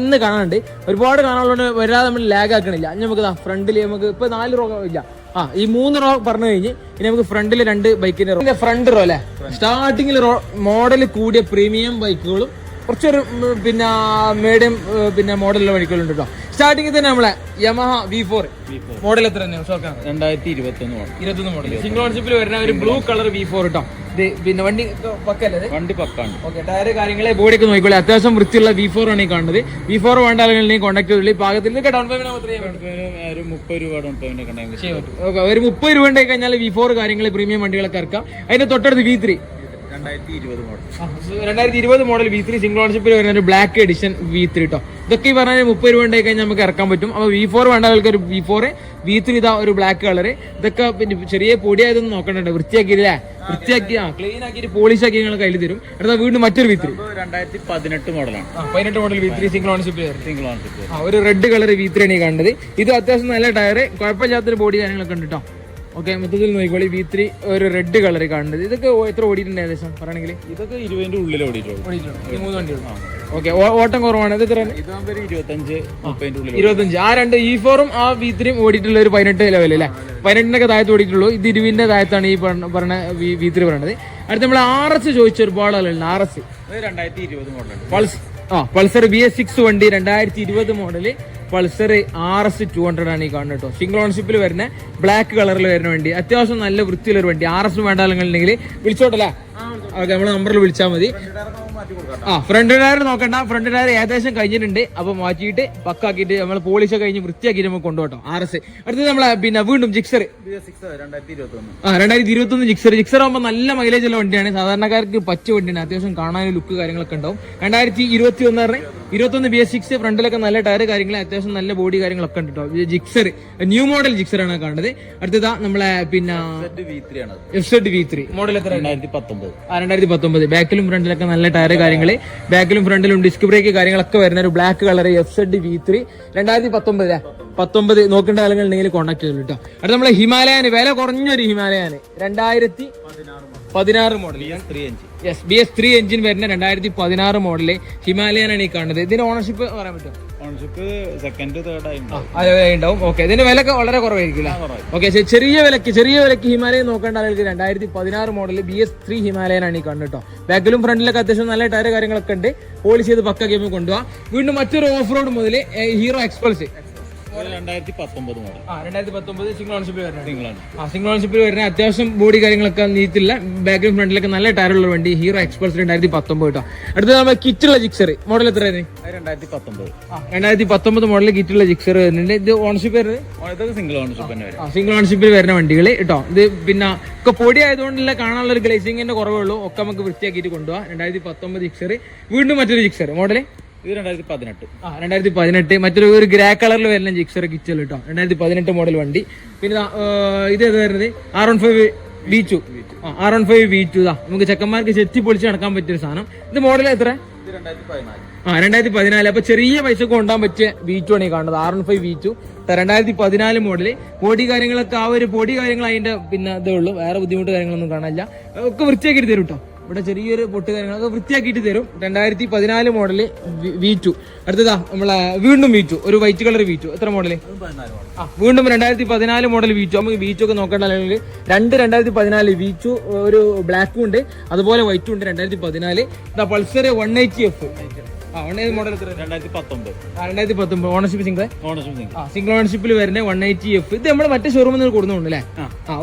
കാണാനുണ്ട്. ഒരുപാട് കാണാനുള്ളത് വരാതെ നമ്മൾ ലാഗ് ആക്കണില്ല. ഇനി നമുക്ക് ഫ്രണ്ടിൽ നമുക്ക് ഇപ്പൊ 4 റോ ഇല്ല, ഈ 3 റോ പറഞ്ഞു കഴിഞ്ഞ് ഇനി നമുക്ക് ഫ്രണ്ടിൽ 2 ബൈക്കിന്റെ റോ. ഫ്രണ്ട് റോ അല്ലെ, സ്റ്റാർട്ടിങ്ങിൽ മോഡൽ കൂടിയ പ്രീമിയം ബൈക്കുകളും കുറച്ചൊരു പിന്നെ മീഡിയം പിന്നെ മോഡലുള്ള ബൈക്കുകളുണ്ട് കേട്ടോ. സ്റ്റാർട്ടിങ്ങിൽ തന്നെ നമ്മളെ യമഹ V4 മോഡൽ എത്ര തന്നെ? 2021 മോഡൽ. സിംഗിൾ ഓൺഷിപ്പിൽ വരുന്ന ഒരു ബ്ലൂ കളർ V4 കേട്ടോ. ഇത് പിന്നെ വണ്ടി പക്കല്ലേ? വണ്ടി പക്കാണ്. ഓക്കെ, ടയർ കാര്യങ്ങളെ ബോഡിയൊക്കെ നോക്കിക്കോളെ. അത്യാവശ്യം വൃത്തിയുള്ള V4 ആണ് ഈ കാണുന്നത്. V4 വേണ്ട ആളുകളെ കോൺടാക്ട് ചെയ്തില്ല. പാകത്തിൽ ഡൗൺ പേയ്മെന്റ് ഒരു 30 രൂപ ഡൗൺ പേയ്മെന്റ് ചെയ്യാൻ പറ്റും. ഓക്കെ, ഒരു 30 രൂപ ഉണ്ടായി കഴിഞ്ഞാൽ V4 കാര്യങ്ങൾ പ്രീമിയം വണ്ടികളൊക്കെ ഇറക്കാം. അതിന്റെ തൊട്ടടുത്ത് V3 2020 മോഡൽ V3 സിംഗിൾ ഓൺഷിപ്പിൽ വരുന്ന ഒരു ബ്ലാക്ക് എഡിഷൻ V3 കേട്ടോ. ഇതൊക്കെ ഈ പറഞ്ഞാൽ 30 രൂപ ഉണ്ടായി കഴിഞ്ഞാൽ നമുക്ക് ഇറക്കാൻ പറ്റും. അപ്പൊ V4 വേണ്ട ആൾക്ക് ഒരു V4, V3 ഇതാ ഒരു ബ്ലാക്ക് കളർ. ഇതൊക്കെ പിന്നെ ചെറിയ പൊടിയായതൊന്നും നോക്കണ്ടോ, വൃത്തിയാക്കിയില്ലേ? വൃത്തിയാക്കി ക്ലീൻ ആക്കിയിട്ട് പോളിഷ് ആക്കി നിങ്ങൾ കയ്യിൽ തരും. അടുത്ത വീണ്ടും മറ്റൊരു V3 2018 മോഡലാണ്. 18 മോഡൽ V3 സിംഗിൾ ഓൺഷിപ്പിൽ ഒരു റെഡ് കളർ V3 ആണ് ഈ കാണുന്നത്. ഇത് അത്യാവശ്യം നല്ല ടയർ, കുഴപ്പമില്ലാത്തൊരു ബോഡി കാര്യങ്ങളൊക്കെ ഉണ്ട് കേട്ടോ. ഓക്കെ, മൊത്തത്തിൽ നോക്കിക്കോളി. V3 ഒരു റെഡ് കളർ കാണുന്നത്. ഇതൊക്കെ എത്ര ഓടിയിട്ടുണ്ട് ഏകദേശം പറയണെങ്കിൽ? ഇതൊക്കെ 20 ഉള്ളിൽ ഓടിയിട്ടുണ്ട്. 3 വണ്ടികൾ. ഓക്കെ, ഓട്ടം കുറവാണ്. ഇത് എത്ര? 25. ആ 2 E4ഉം ആ V3 ഓടിയിട്ടുള്ള ഒരു 18 ലെവൽ അല്ലേ? 18 താഴത്ത് ഓടിയിട്ടുള്ളൂ. ഇത് 20 താഴത്താണ് ഈ പറഞ്ഞ V3 പറയുന്നത്. അടുത്ത നമ്മൾ RS ചോദിച്ച ഒരുപാട് ആളുകളുണ്ട്. RS 2020 മോഡലാണ്. പൾസർ BS6 വണ്ടി 2020 മോഡല്. പൾസർ RS 200 ആണ് ഈ കാണുന്നത് കേട്ടോ. സിംഗിൾ ഓണർഷിപ്പിൽ വരുന്ന ബ്ലാക്ക് കളറിൽ വരുന്ന വണ്ടി, അത്യാവശ്യം നല്ല വൃത്തിയുള്ളൊരു വണ്ടി. RS വേണ്ടാലെന്നുണ്ടെങ്കിൽ വിളിച്ചോട്ടല്ലേ, ഓക്കെ, നമ്മളെ നമ്പറിൽ വിളിച്ചാൽ മതി. ഫ്രണ്ട് ടയർ നോക്കണ്ട, ഫ്രണ്ട് ടയർ ഏകദേശം കഴിഞ്ഞിട്ടുണ്ട്. അപ്പൊ മാറ്റിയിട്ട് പക്കാക്കിയിട്ട് നമ്മൾ പോളിഷ് കഴിഞ്ഞ് വൃത്തിയാക്കിയിട്ട് നമുക്ക് കൊണ്ടുപോട്ടോ. RS അടുത്തത് നമ്മളെ പിന്നെ വീണ്ടും ജിക്സർ 2021 ജിക്സർ ആകുമ്പോൾ നല്ല മൈലേജ് ഉള്ള വണ്ടിയാണ്, സാധാരണക്കാർക്ക് പറ്റിയ വണ്ടിയാണ്. അത്യാവശ്യം കാണാൻ ലുക്ക് കാര്യങ്ങളൊക്കെ ഉണ്ടാവും. 2021 BS6 ഫ്രണ്ടിലൊക്കെ നല്ല ടയർ കാര്യങ്ങൾ, അത്യാവശ്യം നല്ല ബോഡി കാര്യങ്ങളൊക്കെ ഉണ്ട് കേട്ടോ. ജിക്സർ ന്യൂ മോഡൽ ജിക്സർ ആണ് കാണുന്നത്. അടുത്തതാ നമ്മളെ പിന്നെ FZ V3 മോഡൽ എത്ര? 2019. ബാക്കിലും ഫ്രണ്ടിലൊക്കെ നല്ല ടയർ കാര്യങ്ങള്, ബാക്കിലും ഫ്രണ്ടിലും ഡിസ്ക് ബ്രേക്ക് കാര്യങ്ങളൊക്കെ വരുന്ന ഒരു ബ്ലാക്ക് കളർ FZ V3 2019 നോക്കേണ്ട ആളുകളുണ്ടെങ്കിൽ കോൺടാക്ട് ചെയ്തു കേട്ടോ. അടുത്ത നമ്മളെ ഹിമാലയന്, വില കുറഞ്ഞൊരു ഹിമാലയന് 2016 മോഡൽ BS3 എഞ്ചിൻ വരുന്ന 2016 മോഡല് ഹിമാലയനാണ് ഈ കാണുന്നത്. ഇതിന്റെ ഓണർഷിപ്പ് പറയാൻ പറ്റും? ഓണർഷിപ്പ് സെക്കൻഡ് തേർഡ് ഉണ്ടാവും. ഓക്കെ, ഇതിന്റെ വിലക്ക് വളരെ കുറവായിരിക്കും. ഓക്കെ, ചെറിയ വിലക്ക് ഹിമാലയൻ നോക്കേണ്ട ആളുകൾക്ക് 2016 മോഡൽ BS3 ഹിമാലയനാണ് ഈ കാണുന്നത് കേട്ടോ. ബാക്കിലും ഫ്രണ്ടിലൊക്കെ അത്യാവശ്യം നല്ല ടയർ കാര്യങ്ങളൊക്കെ ഉണ്ട്. പോളിഷ് ചെയ്ത് പക്ക ഗെയിം കൊണ്ടുപോകാം. വീണ്ടും മറ്റൊരു ഓഫ് റോഡ് മുതൽ ഹീറോ എക്സ്പൾസ് 2019 സിംഗിൾ ഓണർഷിപ്പിൽ വരുന്ന അത്യാവശ്യം ബോഡി കാര്യങ്ങളൊക്കെ നീറ്റില്ല, ബാക്കിലും ഫ്രണ്ടിലൊക്കെ നല്ല ടയറുള്ള വണ്ടി ഹീറോ എക്സ്പൾസ് 2019 കേട്ടോ. അടുത്ത നമ്മൾ കിറ്റുള്ള ജിക്സർ മോഡൽ എത്രയാണ്? 2019 മോഡൽ കിറ്റുള്ള ജിക്സർ വരുന്നുണ്ട്. ഇത് ഓണർഷിപ്പ് വരുന്നത് സിംഗിൾ ഓണർഷിപ്പിൽ വരുന്ന വണ്ടികൾ കേട്ടോ. ഇത് പിന്നെ ഒക്കെ പൊടി ആയതുകൊണ്ടുള്ള കാണാനുള്ള ഒരു ഗ്ലേസിംഗിന്റെ കുറവേ ഉള്ളൂ. ഒക്കെ നമുക്ക് വൃത്തിയാക്കിയിട്ട് കൊണ്ടുപോകാം. 2019 ജിക്സർ. വീണ്ടും മറ്റൊരു ജിക്സർ മോഡല് 2018 മറ്റൊരു ഗ്രേ കളറിൽ വരുന്ന ജിക്സർ കിച്ചൽ കേട്ടോ. 2018 മോഡൽ വണ്ടി. പിന്നെ ഇത് ഏത് വരുന്നത്? R15 V2 നമുക്ക് ചെക്കന്മാർക്ക് ചെത്തി പൊളിച്ച് നടക്കാൻ പറ്റിയൊരു സാധനം. ഇത് മോഡൽ എത്ര? 2014. അപ്പൊ ചെറിയ പൈസക്ക് കൊണ്ടാൻ പറ്റിയ V2 ആണ് ഈ കാണുന്നത്. R15 V2 2014 model. പൊടി കാര്യങ്ങളൊക്കെ ആ ഒരു പൊടി കാര്യങ്ങൾ അതിന്റെ പിന്നെ ഇതേ ഉള്ളൂ, വേറെ ബുദ്ധിമുട്ട് കാര്യങ്ങളൊന്നും കാണാനില്ല. ഒക്കെ വൃത്തിയാക്കിയിട്ട് തരും കേട്ടോ. ഇവിടെ ചെറിയൊരു പൊട്ട് കാര്യങ്ങളൊക്കെ വൃത്തിയാക്കിയിട്ട് തരും. 2014 മോഡല് V2. അടുത്തതാ നമ്മളെ വീണ്ടും V2, ഒരു വൈറ്റ് കളർ V2. എത്ര മോഡല്? വീണ്ടും 2014 മോഡൽ V2. നമുക്ക് V2 ഒക്കെ നോക്കേണ്ട അല്ലെങ്കിൽ 2014 V2 ഒരു ബ്ലാക്കും ഉണ്ട്, അതുപോലെ വൈറ്റും ഉണ്ട്. 2014 Pulsar 180F model 2019 ownership single ഓണർഷിപ്പിൽ വരുന്ന 180F. ഇത് നമ്മൾ മറ്റേ ഷോറൂമിൽ നിന്ന് കൊടുക്കുന്നുണ്ട് അല്ലേ?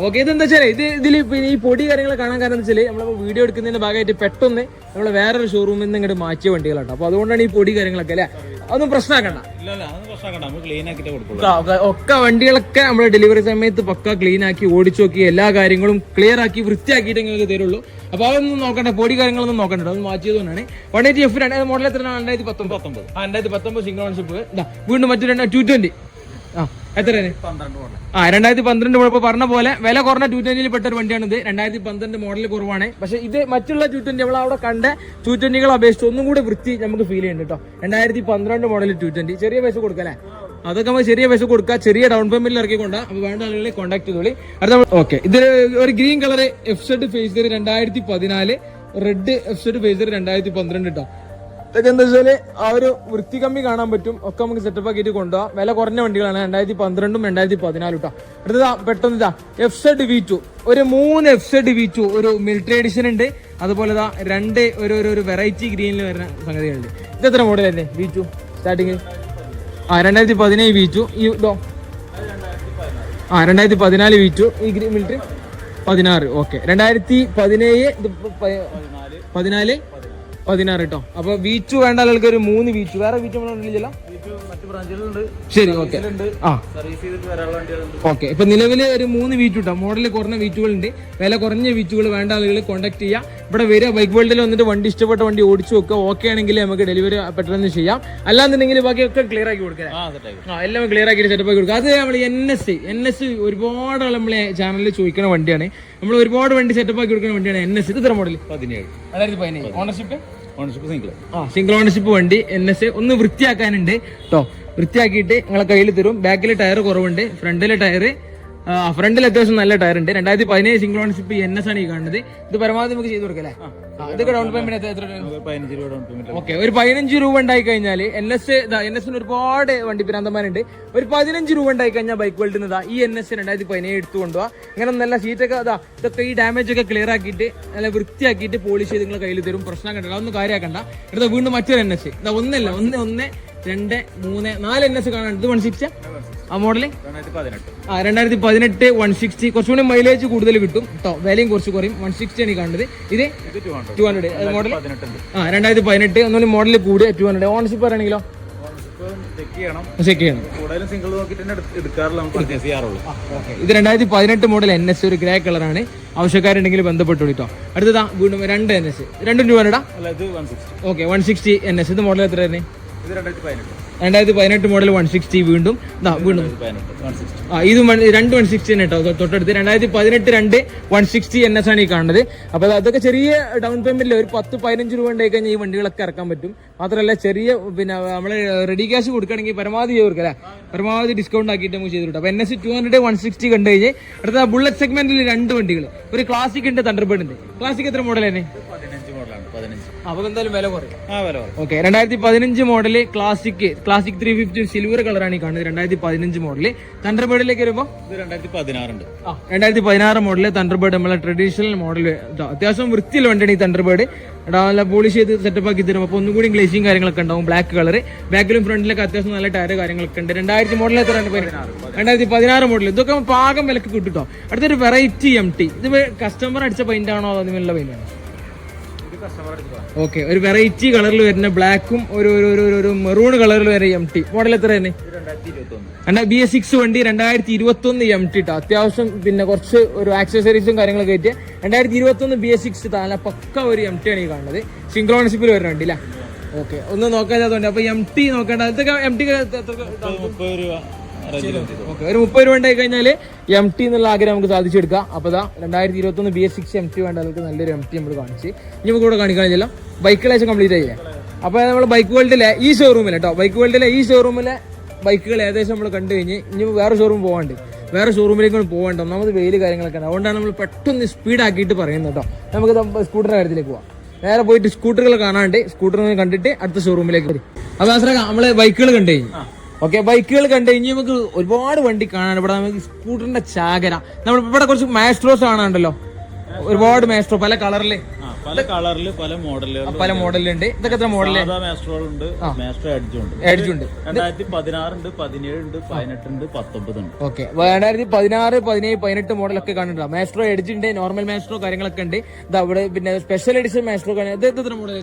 ഓക്കെ. ഇതെന്താ വെച്ചാൽ ഇതിൽ ഈ പൊടി കാര്യങ്ങൾ കാണാൻ കാരണം വെച്ചാൽ നമ്മൾ വീഡിയോ എടുക്കുന്നതിന്റെ ഭാഗമായിട്ട് പെട്ടെന്ന് നമ്മൾ വേറൊരു ഷോറൂമിൽ നിന്ന് ഇങ്ങോട്ട് മാറ്റിയ വണ്ടികളാട്ടോ. അപ്പൊ അതുകൊണ്ടാണ് ഈ പൊടി കാര്യങ്ങളൊക്കെ അല്ലേ, അതൊന്നും പ്രശ്നമാക്കണ്ട. ഒക്കെ വണ്ടികളൊക്കെ നമ്മുടെ ഡെലിവറി സമയത്ത് പക്ക ക്ലീൻ ആക്കി ഓടിച്ചു നോക്കി എല്ലാ കാര്യങ്ങളും ക്ലിയർ ആക്കി വൃത്തിയാക്കിയിട്ട് നിങ്ങൾക്ക് തരുള്ളൂ. അപ്പൊ അതൊന്നും നോക്കണ്ട, പൊടി കാര്യങ്ങളൊന്നും നോക്കണ്ട, അത് മാറ്റിയതുകൊണ്ടാണ്. 180F മോഡൽ എത്ര? 2019 സിംഗിൾ ഓണർഷിപ്പ്. വീണ്ടും മറ്റൊരു 220 എത്രയാണ്? 2012 ഇപ്പൊ പറഞ്ഞ പോലെ വില കുറഞ്ഞ 220 പെട്ട ഒരു വണ്ടിയാണിത്. 2012 മോഡൽ കുറവാണ്. പക്ഷെ ഇത് മറ്റുള്ള 220 നമ്മൾ അവിടെ കണ്ട 220 അപേക്ഷിച്ച് ഒന്നും കൂടെ വൃത്തി നമുക്ക് ഫീൽ ചെയ്യുന്നുണ്ട് കേട്ടോ. 2012 മോഡൽ 220 ചെറിയ പൈസ കൊടുക്കല്ലേ, അതൊക്കെ നമുക്ക് ചെറിയ പൈസ കൊടുക്കുക, ചെറിയ ഡൗൺ പേയ്മെന്റിൽ ഇറക്കിക്കൊണ്ടാ. അപ്പൊ വേണ്ട ആളുകളെ കോൺടാക്ട് ചെയ്തോളി. അടുത്ത ഓക്കെ, ഇത് ഒരു green colour FZ phasor 2014, red FZ phasor 2012 കേട്ടോ. ഇതൊക്കെ എന്താ വെച്ചാല് ആ ഒരു വൃത്തി കമ്മി കാണാൻ പറ്റും. ഒക്കെ നമുക്ക് സെറ്റപ്പ് ആക്കിയിട്ട് കൊണ്ടുപോകാം. വില കുറഞ്ഞ വണ്ടികളാണ്. 2012 2014 കേട്ടോ. അടുത്തതാ പെട്ടെന്ന് ഇതാ FZ V2, ഒരു 3 FZ V2, ഒരു മിലിറ്ററി എഡിഷൻ ഉണ്ട്, അതുപോലെ ഇതാ 2 ഒരു വെറൈറ്റി ഗ്രീനിൽ വരുന്ന സംഗതികളുണ്ട്. ഇത് എത്ര മോഡൽ തന്നെ V2 സ്റ്റാർട്ടിങ്? 2017 V2 ഈ 2014 V2 ഈ മിലിറ്ററി 16. ഓക്കെ, 2017 16 കേട്ടോ. അപ്പൊ V2 വേണ്ട ആളുകൾക്ക് ഒരു 3 V2. വേറെ V2 ഉണ്ടല്ലോ. ശരി, ഓക്കെ. ഓക്കെ, ഇപ്പൊ നിലവില് ഒരു 3 V2 കേട്ടോ. മോഡൽ കുറഞ്ഞ V2കൾ ഉണ്ട്. വില കുറഞ്ഞ V2കൾ വേണ്ട ആളുകൾ കോൺടാക്ട് ചെയ്യാം. ഇവിടെ വരിക, ബൈക്ക് വേൾഡിൽ വന്നിട്ട് വണ്ടി ഇഷ്ടപ്പെട്ട വണ്ടി ഓടിച്ചു വെക്കുക. ഓക്കെ ആണെങ്കിൽ നമുക്ക് ഡെലിവറി പെട്ടെന്ന് ചെയ്യാം. അല്ലാന്നുണ്ടെങ്കിൽ ബാക്കിയൊക്കെ ക്ലിയർ ആക്കി കൊടുക്കാം. എല്ലാം ക്ലിയർ ആക്കി സെറ്റപ്പ് ആക്കി കൊടുക്കുക. അത് നമ്മൾ NS ഒരുപാട് നമ്മളെ ചാനലിൽ ചോദിക്കുന്ന വണ്ടിയാണ്. നമ്മൾ ഒരുപാട് വണ്ടി സെറ്റപ്പ് ആക്കി കൊടുക്കുന്ന വണ്ടിയാണ് NS. ഇത് ഇത്ര മോഡൽ 2017 ഓണർഷിപ്പ് സിംഗിൾ ഓണർഷിപ്പ് വണ്ടി NS. ഒന്ന് വൃത്തിയാക്കാനുണ്ട് കേട്ടോ. വൃത്തിയാക്കിയിട്ട് നിങ്ങളെ കയ്യിൽ തരും. ബാക്കിലെ ടയർ കുറവുണ്ട്, ഫ്രണ്ടിലെ ടയർ ഫ്രണ്ടിൽ അത്യാവശ്യം നല്ല ടയർ ഉണ്ട്. 2017 സിംഗിൾ ഓണർഷിപ്പ് NS ആണ് ഈ കാണുന്നത്. ഇത് പരമാവധി നമുക്ക് ചെയ്ത് കൊടുക്കല്ലേ? ഇതൊക്കെ ഡൗൺ പേയ്മെന്റ് എത്ര? ഓക്കെ, ഒരു 15 രൂപ ഉണ്ടായി കഴിഞ്ഞാൽ NS ഒരുപാട് വണ്ടി ഭ്രാന്തന്മാരുണ്ട്. ഒരു 15 രൂപ ഉണ്ടായി കഴിഞ്ഞാൽ ബൈക്ക് വേൾഡിൽ നിന്ന് ഈ NS 2017 എടുത്തു കൊണ്ടുപോകാം. ഇങ്ങനെ നല്ല സീറ്റൊക്കെ ഇതൊക്കെ ഈ ഡാമേജ് ഒക്കെ ക്ലിയർ ആക്കിയിട്ട് നല്ല വൃത്തിയാക്കിയിട്ട് പോളിഷ് ചെയ്ത് നിങ്ങളെ കയ്യിൽ തരും. പ്രശ്നം കണ്ടല്ലോ, അതൊന്നും കാര്യമാക്കണ്ട. എടുത്ത വീണ്ടും മറ്റൊരു NS. ഒന്നല്ല, ഒന്ന് 2, 3, 4 NS കാണാൻ. ഇത് 160 ആ മോഡല് 2018. 2018 160. കുറച്ചുകൂടി മൈലേജ് കൂടുതൽ കിട്ടും കേട്ടോ, വിലയും കുറച്ച് കുറയും. 160 ആണ് ഈ കാണുന്നത്. ഇത് 200 മോഡൽ 2018. ഒന്നുകൂടി മോഡൽ കൂടിയ 200. ഓണർഷിപ്പ് പറയുകയാണെങ്കിലോ ചെക്ക് ചെയ്യണം. ഇത് 2018 മോഡൽ NS, ഒരു ഗ്രേ കളറാണ്. ആവശ്യക്കാരുണ്ടെങ്കിൽ ബന്ധപ്പെട്ടു കേട്ടോ. അടുത്തതാ വീണ്ടും 2 NS, രണ്ടും രൂപ. Okay 160 NS. ഇത് മോഡൽ എത്ര തന്നെ? 2018 മോഡൽ 160. വീണ്ടും ഇത് 160 തന്നെ കേട്ടോ, തൊട്ടടുത്ത് 2018 160 NS ആണ് ഈ കാണുന്നത്. അപ്പൊ അതൊക്കെ ചെറിയ ഡൗൺ പേയ്മെന്റിൽ ഒരു 10-15 രൂപ ഉണ്ടായി കഴിഞ്ഞാൽ ഈ വണ്ടികളൊക്കെ ഇറക്കാൻ പറ്റും. മാത്രമല്ല ചെറിയ പിന്നെ നമ്മള് റെഡി ക്യാഷ് കൊടുക്കുകയാണെങ്കിൽ പരമാവധി ചെയ്ത് അല്ലെ, പരമാവധി ഡിസ്കൗണ്ട് ആക്കിയിട്ട് നമുക്ക് ചെയ്തിട്ടുണ്ട്. അപ്പൊ NS 200 160 കണ്ടു കഴിഞ്ഞാൽ അടുത്ത ബുള്ളറ്റ് സെഗ്മെന്റിൽ 2 വണ്ടികൾ, ഒരു ക്ലാസിക് ഉണ്ട്, തണ്ടർബേർഡ് ഉണ്ട്. ക്ലാസിക് എത്ര മോഡൽ തന്നെ? 15. അപ്പൊ എന്തായാലും വില കുറയും. ഓക്കെ 2015 മോഡല് ക്ലാസിക് 350 സിൽവർ കളറാണ് ഈ കാണുന്നത്. 2015 മോഡല്. തണ്ടർബേർഡിലേക്ക് വരുമ്പോ 2016 മോഡല് തണ്ടർബേർഡ്, നമ്മളെ ട്രഡീഷണൽ മോഡല്. അത്യാവശ്യം വൃത്തിയുള്ള വണ്ടിയാണ് ഈ തണ്ടർബേർഡ്. നല്ല പോളിഷ് ചെയ്ത് സെറ്റപ്പ് ആക്കി തരും. അപ്പൊ ഒന്നും കൂടി ഗ്ലേസിങ് കാര്യങ്ങളൊക്കെ ഉണ്ടാവും. ബ്ലാക്ക് കളർ, ബാക്കിലും ഫ്രണ്ടിലൊക്കെ അത്യാവശ്യം നല്ല ടയർ കാര്യങ്ങളൊക്കെ ഉണ്ട്. 2000 മോഡൽ എത്ര? 2016 മോഡൽ. ഇതൊക്കെ പാകം വിലക്ക് കിട്ടുട്ടോ. അടുത്തൊരു വെറൈറ്റി MT. ഇത് കസ്റ്റമർ അടിച്ച പെയിന്റ് ആണോ അതിനുള്ള പെയിന്റ് ആണോ? ഓക്കെ, ഒരു വെറൈറ്റി കളറിൽ വരുന്ന ബ്ലാക്കും ഒരു മെറൂൺ കളറിൽ വരെ MT. മോഡൽ എത്ര തന്നെ? BS6 വണ്ടി 2021 MT ട്ടോ. അത്യാവശ്യം പിന്നെ കുറച്ച് ഒരു ആക്സസറീസും കാര്യങ്ങളൊക്കെ ആയിട്ട് 2021 BS6 താഴെ പക്ക ഒരു MT ആണ് ഈ കാണുന്നത്. സിംഗ്രോൺഷിപ്പിൽ വരുന്ന വണ്ടി അല്ലേ? ഓക്കെ, ഒന്ന് നോക്കാത്തതുകൊണ്ട്. അപ്പൊ MT നോക്കേണ്ട. ഇതൊക്കെ MT 30 രൂപ. ഓക്കെ, ഒരു 30 രൂപ ഉണ്ടായി കഴിഞ്ഞാൽ MT എന്നുള്ള ആഗ്രഹം നമുക്ക് സാധിച്ചെടുക്കാം. അപ്പൊ 2021 BS6 MT വേണ്ടവർക്ക് നല്ലൊരു MT നമ്മൾ കാണിച്ച് ഇനി നമുക്ക് ഇവിടെ കാണിക്കാനില്ല. ബൈക്കുകളേശം കംപ്ലീറ്റ് ആയില്ലേ? അപ്പൊ നമ്മൾ ബൈക്ക് വേൾഡിലെ ഈ ഷോറൂമിൽ കേട്ടോ, ബൈക്ക് വേൾഡിലെ ഈ ഷോറൂമിലെ ബൈക്കുകൾ ഏകദേശം നമ്മൾ കണ്ടു കഴിഞ്ഞ് ഇനി വേറെ ഷോറൂം പോകാണ്ട്, വേറെ ഷോറൂമിലേക്ക് പോകണ്ട. ഒന്നാമത് വെയിൽ കാര്യങ്ങളൊക്കെ ഉണ്ട്. അതുകൊണ്ടാണ് നമ്മൾ പെട്ടെന്ന് സ്പീഡാക്കിയിട്ട് പറയുന്നത് കേട്ടോ. നമുക്ക് സ്കൂട്ടറിന്റെ കാര്യത്തിലേക്ക് പോവാം. നേരെ പോയിട്ട് സ്കൂട്ടറുകൾ കാണാണ്ട് സ്കൂട്ടറുകൾ കണ്ടിട്ട് അടുത്ത ഷോറൂമിലേക്ക് വരും. അപ്പൊ നമ്മള് ബൈക്കുകൾ കണ്ടു കഴിഞ്ഞു. ഓക്കെ, ബൈക്കുകൾ കണ്ടു കഴിഞ്ഞ് നമുക്ക് ഒരുപാട് വണ്ടി കാണാൻ. ഇവിടെ നമുക്ക് സ്കൂട്ടറിന്റെ ചാകര, നമ്മൾ ഇവിടെ കുറച്ച് മാസ്ട്രോസ് കാണാണ്ടല്ലോ, ഒരുപാട് മാസ്ട്രോ പല കളറില് പല മോഡലുണ്ട്. ഇതൊക്കെ എത്ര മോഡല്? എഡ്ജ് ഉണ്ട്. 2016 17 18 19. ഓക്കെ, 2016 17 18 മോഡലൊക്കെ കാണുന്നുണ്ടോ? മാസ്ട്രോ എഡ്ജ് ഉണ്ട്, നോർമൽ മാസ്ട്രോ കാര്യങ്ങളൊക്കെ ഉണ്ട്. ഇതാ ഇവിടെ പിന്നെ സ്പെഷ്യൽ എഡിഷൻ മാസ്ട്രോ ഇത് എത്ര മോഡൽ?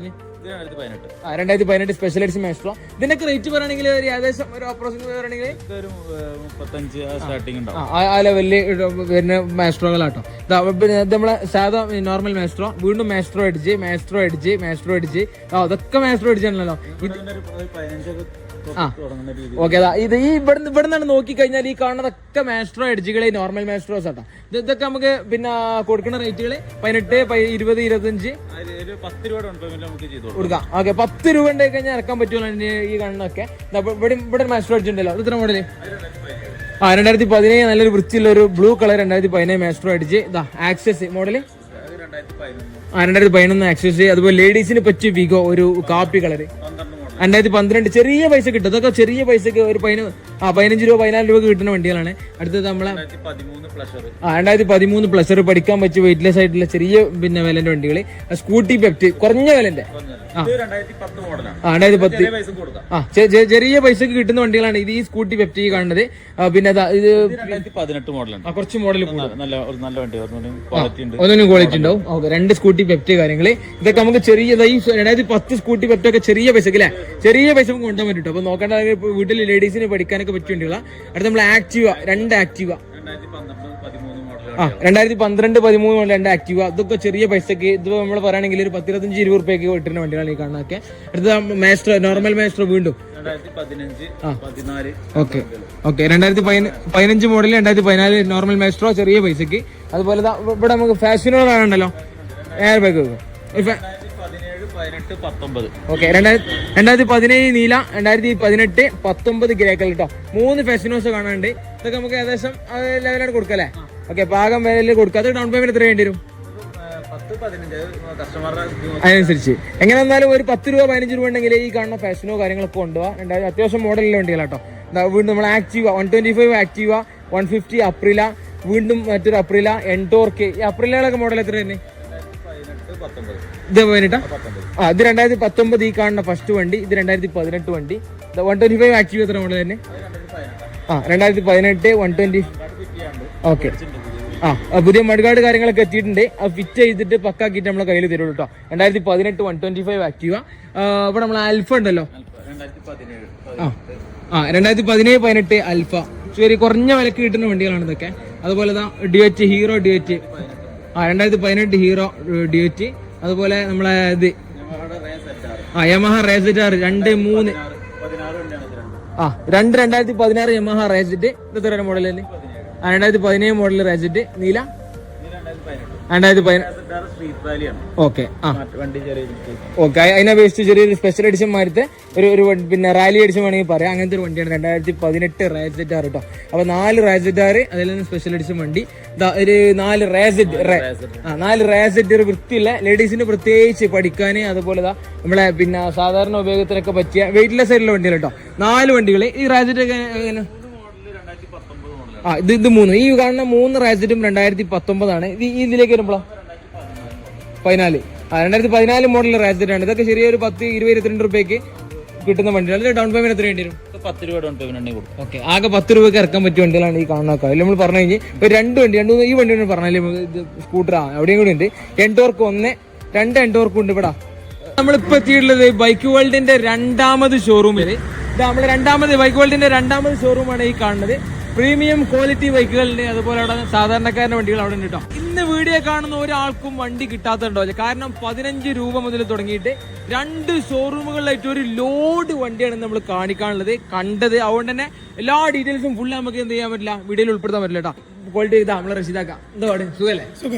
2018 special edition Maestro. ഇതിനൊക്കെ റേറ്റ് പറയുകയാണെങ്കിൽ ഏകദേശം ഒരു അപ്രോക്സിമേറ്റ് പറയുകയാണെങ്കിൽ 35 ആ ലെവലില് വരുന്ന മാസ്ട്രോകളാട്ടോ. നമ്മളെ സാധാ നോർമൽ മാസ്ട്രോ, വീണ്ടും മാസ്ട്രോ എഡ്ജ് അതൊക്കെ മാസ്ട്രോ എഡ്ജ് ആണല്ലോ. ഓക്കെ, ഇത് ഈ ഇവിടെ നിന്നാണ് നോക്കി കഴിഞ്ഞാൽ ഈ കാണുന്നതൊക്കെ മാസ്ട്രോ എഡ്ജുകളെ നോർമൽ മാസ്ട്രോസ് ആട്ടോ. ഇതൊക്കെ നമുക്ക് പിന്നെ കൊടുക്കുന്ന റേറ്റുകള് 18 20 25 കൊടുക്കാം. ഓക്കെ, 10 രൂപ ഉണ്ടായി കഴിഞ്ഞാൽ ഇറക്കാൻ പറ്റുമല്ലോ ഈ കാണുന്നൊക്കെ. ഇവിടെ മാസ്ട്രോ എഡ്ജ് ഉണ്ടല്ലോ. ഇത് എത്ര മോഡല്? 2017 നല്ലൊരു വൃത്തിയുള്ള ഒരു blue colour 2017 Maestro edge. Access model 2011 access. അതുപോലെ ലേഡീസിന് പറ്റിയ വിഗോ ഒരു കാപ്പി കളറ് 2012. ചെറിയ പൈസ കിട്ടും. അതൊക്കെ ചെറിയ പൈസക്ക് ഒരു 15 രൂപ 14 രൂപ കിട്ടുന്ന വണ്ടികളാണ്. അടുത്തത് നമ്മളെ 2013 പ്ലസർ, പഠിക്കാൻ പറ്റിയ വെയിറ്റ്ലെസ് ആയിട്ടുള്ള ചെറിയ പിന്നെ വിലന്റെ വണ്ടികൾ. സ്കൂട്ടി പെപ്റ്റ് കുറഞ്ഞ വിലന്റെ 2010 ചെറിയ പൈസക്ക് കിട്ടുന്ന വണ്ടികളാണ് ഇത്. ഈ സ്കൂട്ടി പെപ്റ്റ് കാണുന്നത്. പിന്നെ ഇത് 2018 മോഡലാണ്. കുറച്ച് മോഡൽ നല്ല വണ്ടി, ഒന്നും ക്വാളിറ്റി ഉണ്ടാവും. ഓക്കെ, 2 സ്കൂട്ടി പെപ്റ്റ് കാര്യങ്ങൾ. ഇതൊക്കെ നമുക്ക് ചെറിയ ഈ 2010 സ്കൂട്ടി പെപ്റ്റ് ഒക്കെ ചെറിയ പൈസക്ക് അല്ലെ, ചെറിയ പൈസ നമുക്ക് കൊണ്ടുപോകാൻ പറ്റും. അപ്പൊ നോക്കേണ്ട വീട്ടിൽ ലേഡീസിന് പഠിക്കാനൊക്കെ പറ്റിയ വണ്ടികളാണ്. അടുത്ത നമ്മൾ ആക്റ്റീവ 2 ആക്റ്റീവ 2012 13 മോഡൽ 2 ആക്റ്റീവ. ഇതൊക്കെ ചെറിയ പൈസക്ക് ഇത് നമ്മൾ പറയുകയാണെങ്കിൽ ഒരു 10 25 20 രൂപയ്ക്ക് കിട്ടുന്ന വണ്ടികളാണ് ഈ കാണാനൊക്കെ. അടുത്ത മാസ്ട്രോ നോർമൽ മാസ്ട്രോ വീണ്ടും 2015 ഓക്കെ 2015 മോഡൽ 2014 നോർമൽ മാസ്ട്രോ ചെറിയ പൈസക്ക്. അതുപോലെ ഇവിടെ നമുക്ക് ഫാഷനോട് ആണല്ലോ എയർ ബാഗ്. ഓക്കെ, 2017 നീല 2018 19 ഗ്രേ കളർ കേട്ടോ. 3 ഫാഷനോസ് കാണാനുണ്ട്. ഇതൊക്കെ നമുക്ക് ഏകദേശം ലെവലാണ് കൊടുക്കല്ലേ. ഓക്കെ, പാകം വിലയിൽ കൊടുക്കുക. അത് ഡൗൺ പേയ്മെന്റ് എത്ര വേണ്ടി വരും? അതിനനുസരിച്ച് എങ്ങനെ വന്നാലും ഒരു 10 രൂപ 15 രൂപ ഉണ്ടെങ്കിൽ ഈ കാണുന്ന ഫാഷനോ കാര്യങ്ങളൊക്കെ കൊണ്ടുപോകാം. അത്യാവശ്യം മോഡലിലെ വണ്ടികളാട്ടോ. വീണ്ടും നമ്മൾ ആക്റ്റീവ 125 ആക്റ്റീവ 150 അപ്രില, വീണ്ടും മറ്റൊരു അപ്രില എൻടോർക്ക്. ഈ അപ്രിലകളൊക്കെ മോഡൽ എത്ര തന്നെ? ഇത് വേണ്ടിട്ടാ ഇത് 2019 ഈ കാണുന്ന ഫസ്റ്റ് വണ്ടി. ഇത് 2018 വണ്ടി. 125 ആക്റ്റീവ് എത്ര മോഡൽ തന്നെ? 2018 120. ഓക്കെ. പുതിയ മഡ്ഗാർഡ് കാര്യങ്ങളൊക്കെ എത്തിയിട്ടുണ്ട്. അത് ഫിറ്റ് ചെയ്തിട്ട് പക്കാക്കിയിട്ട് നമ്മളെ കയ്യിൽ തരുള്ളൂ കേട്ടോ. 2018 125 ആക്റ്റീവ. ഇവിടെ നമ്മളെ ആൽഫ ഉണ്ടല്ലോ. 2017-18 ആൽഫ ശരി കുറഞ്ഞ വിലക്ക് കിട്ടുന്ന വണ്ടികളാണ് ഇതൊക്കെ. അതുപോലെ ഡിയോറ്റ് ഹീറോ ഡിയോറ്റ് 2018 ഹീറോ ഡിയോറ്റ്. അതുപോലെ നമ്മളെ ഇത് യമഹ റേസെറ്റ് 2-3 2016 യമഹ റേസെറ്റ്. ഇത് എത്ര മോഡൽ തന്നെ? 2017 മോഡൽ റേസെറ്റ് നീല 2017. Okay okay. അതിനെ അപേക്ഷിച്ച് ചെറിയൊരു സ്പെഷ്യൽ എഡിഷൻ മാരത്തെ ഒരു പിന്നെ റാലി എഡിഷൻ വേണമെങ്കിൽ പറയാം. അങ്ങനത്തെ ഒരു വണ്ടിയാണ് 2018 റേസെറ്റ് ആർ കേട്ടോ. അപ്പൊ 4 റേസെറ്റ് ആർ, അതിൽ നിന്ന് സ്പെഷ്യൽ എഡിഷൻ വണ്ടി. ഒരു 4 റേസെറ്റ് ഒരു വൃത്തിയില്ല ലേഡീസിന് പ്രത്യേകിച്ച് പഠിക്കാൻ. അതുപോലെ നമ്മളെ പിന്നെ സാധാരണ ഉപയോഗത്തിനൊക്കെ പറ്റിയ വെയിറ്റ്ലെസ് ആയിട്ടുള്ള വണ്ടികൾ കേട്ടോ. 4 വണ്ടികൾ. ഈ റേസെറ്റ് ഒക്കെ എങ്ങനെ? ഇത് 3. ഈ കാണുന്ന 3 റേസെറ്റും 2019 ഇതിലേക്ക് വരുമ്പോഴോ 14. 2014 മോഡൽ റേസെറ്റ് ആണ്. ഇതൊക്കെ ചെറിയൊരു 10, 20, 22 രൂപയ്ക്ക് കിട്ടുന്ന വണ്ടികൾ. ഡൗൺ പേയ്മെന്റ് എത്ര വേണ്ടി വരും? 10 രൂപ ഡൗൺ പേയ്മെന്റ് കൊടുക്കും. ഓക്കെ. ആകെ 10 രൂപയ്ക്ക് ഇറക്കാൻ പറ്റിയ വണ്ടികളാണ് ഈ കാണുന്നൊക്കെ. അതിൽ നമ്മൾ പറഞ്ഞു കഴിഞ്ഞാൽ ഇപ്പൊ 2 വണ്ടി ഈ വണ്ടി പറഞ്ഞാൽ സ്കൂട്ടർ എവിടെയും കൂടി ഉണ്ട്. എൻടോർക്ക് 1, 2 എൻടോർക്കും ഉണ്ട് ഇവിടെ. നമ്മളിപ്പോ എത്തിയിട്ടുള്ളത് ബൈക്ക് വേൾഡിന്റെ 2ാമത് ഷോറൂമിൽ. നമ്മള് ബൈക്ക് വേൾഡിന്റെ 2ാമത് ഷോറൂമാണ് ഈ കാണുന്നത്. പ്രീമിയം ക്വാളിറ്റി ബൈക്കുകളുണ്ട്. അതുപോലെ അവിടെ സാധാരണക്കാരന്റെ വണ്ടികൾ അവിടെ ഉണ്ട് കേട്ടോ. ഇന്ന് വീഡിയോ കാണുന്ന ഒരാൾക്കും വണ്ടി കിട്ടാത്തതുണ്ടോ? കാരണം 15 രൂപ മുതൽ തുടങ്ങിയിട്ട് 2 ഷോറൂമുകളിലായിട്ട് ഒരു ലോഡ് വണ്ടിയാണ് നമ്മൾ കണ്ടത്. അതുകൊണ്ട് തന്നെ എല്ലാ ഡീറ്റെയിൽസും ഫുള്ള് നമുക്ക് എന്ത് ചെയ്യാൻ പറ്റില്ല, വീഡിയോയിൽ ഉൾപ്പെടുത്താൻ പറ്റില്ല കേട്ടോ. ക്വാളിറ്റി ചെയ്താൽ നമ്മളെ റഷീദാക്കാം. എന്താ പാട്? സുഖല്ലേ?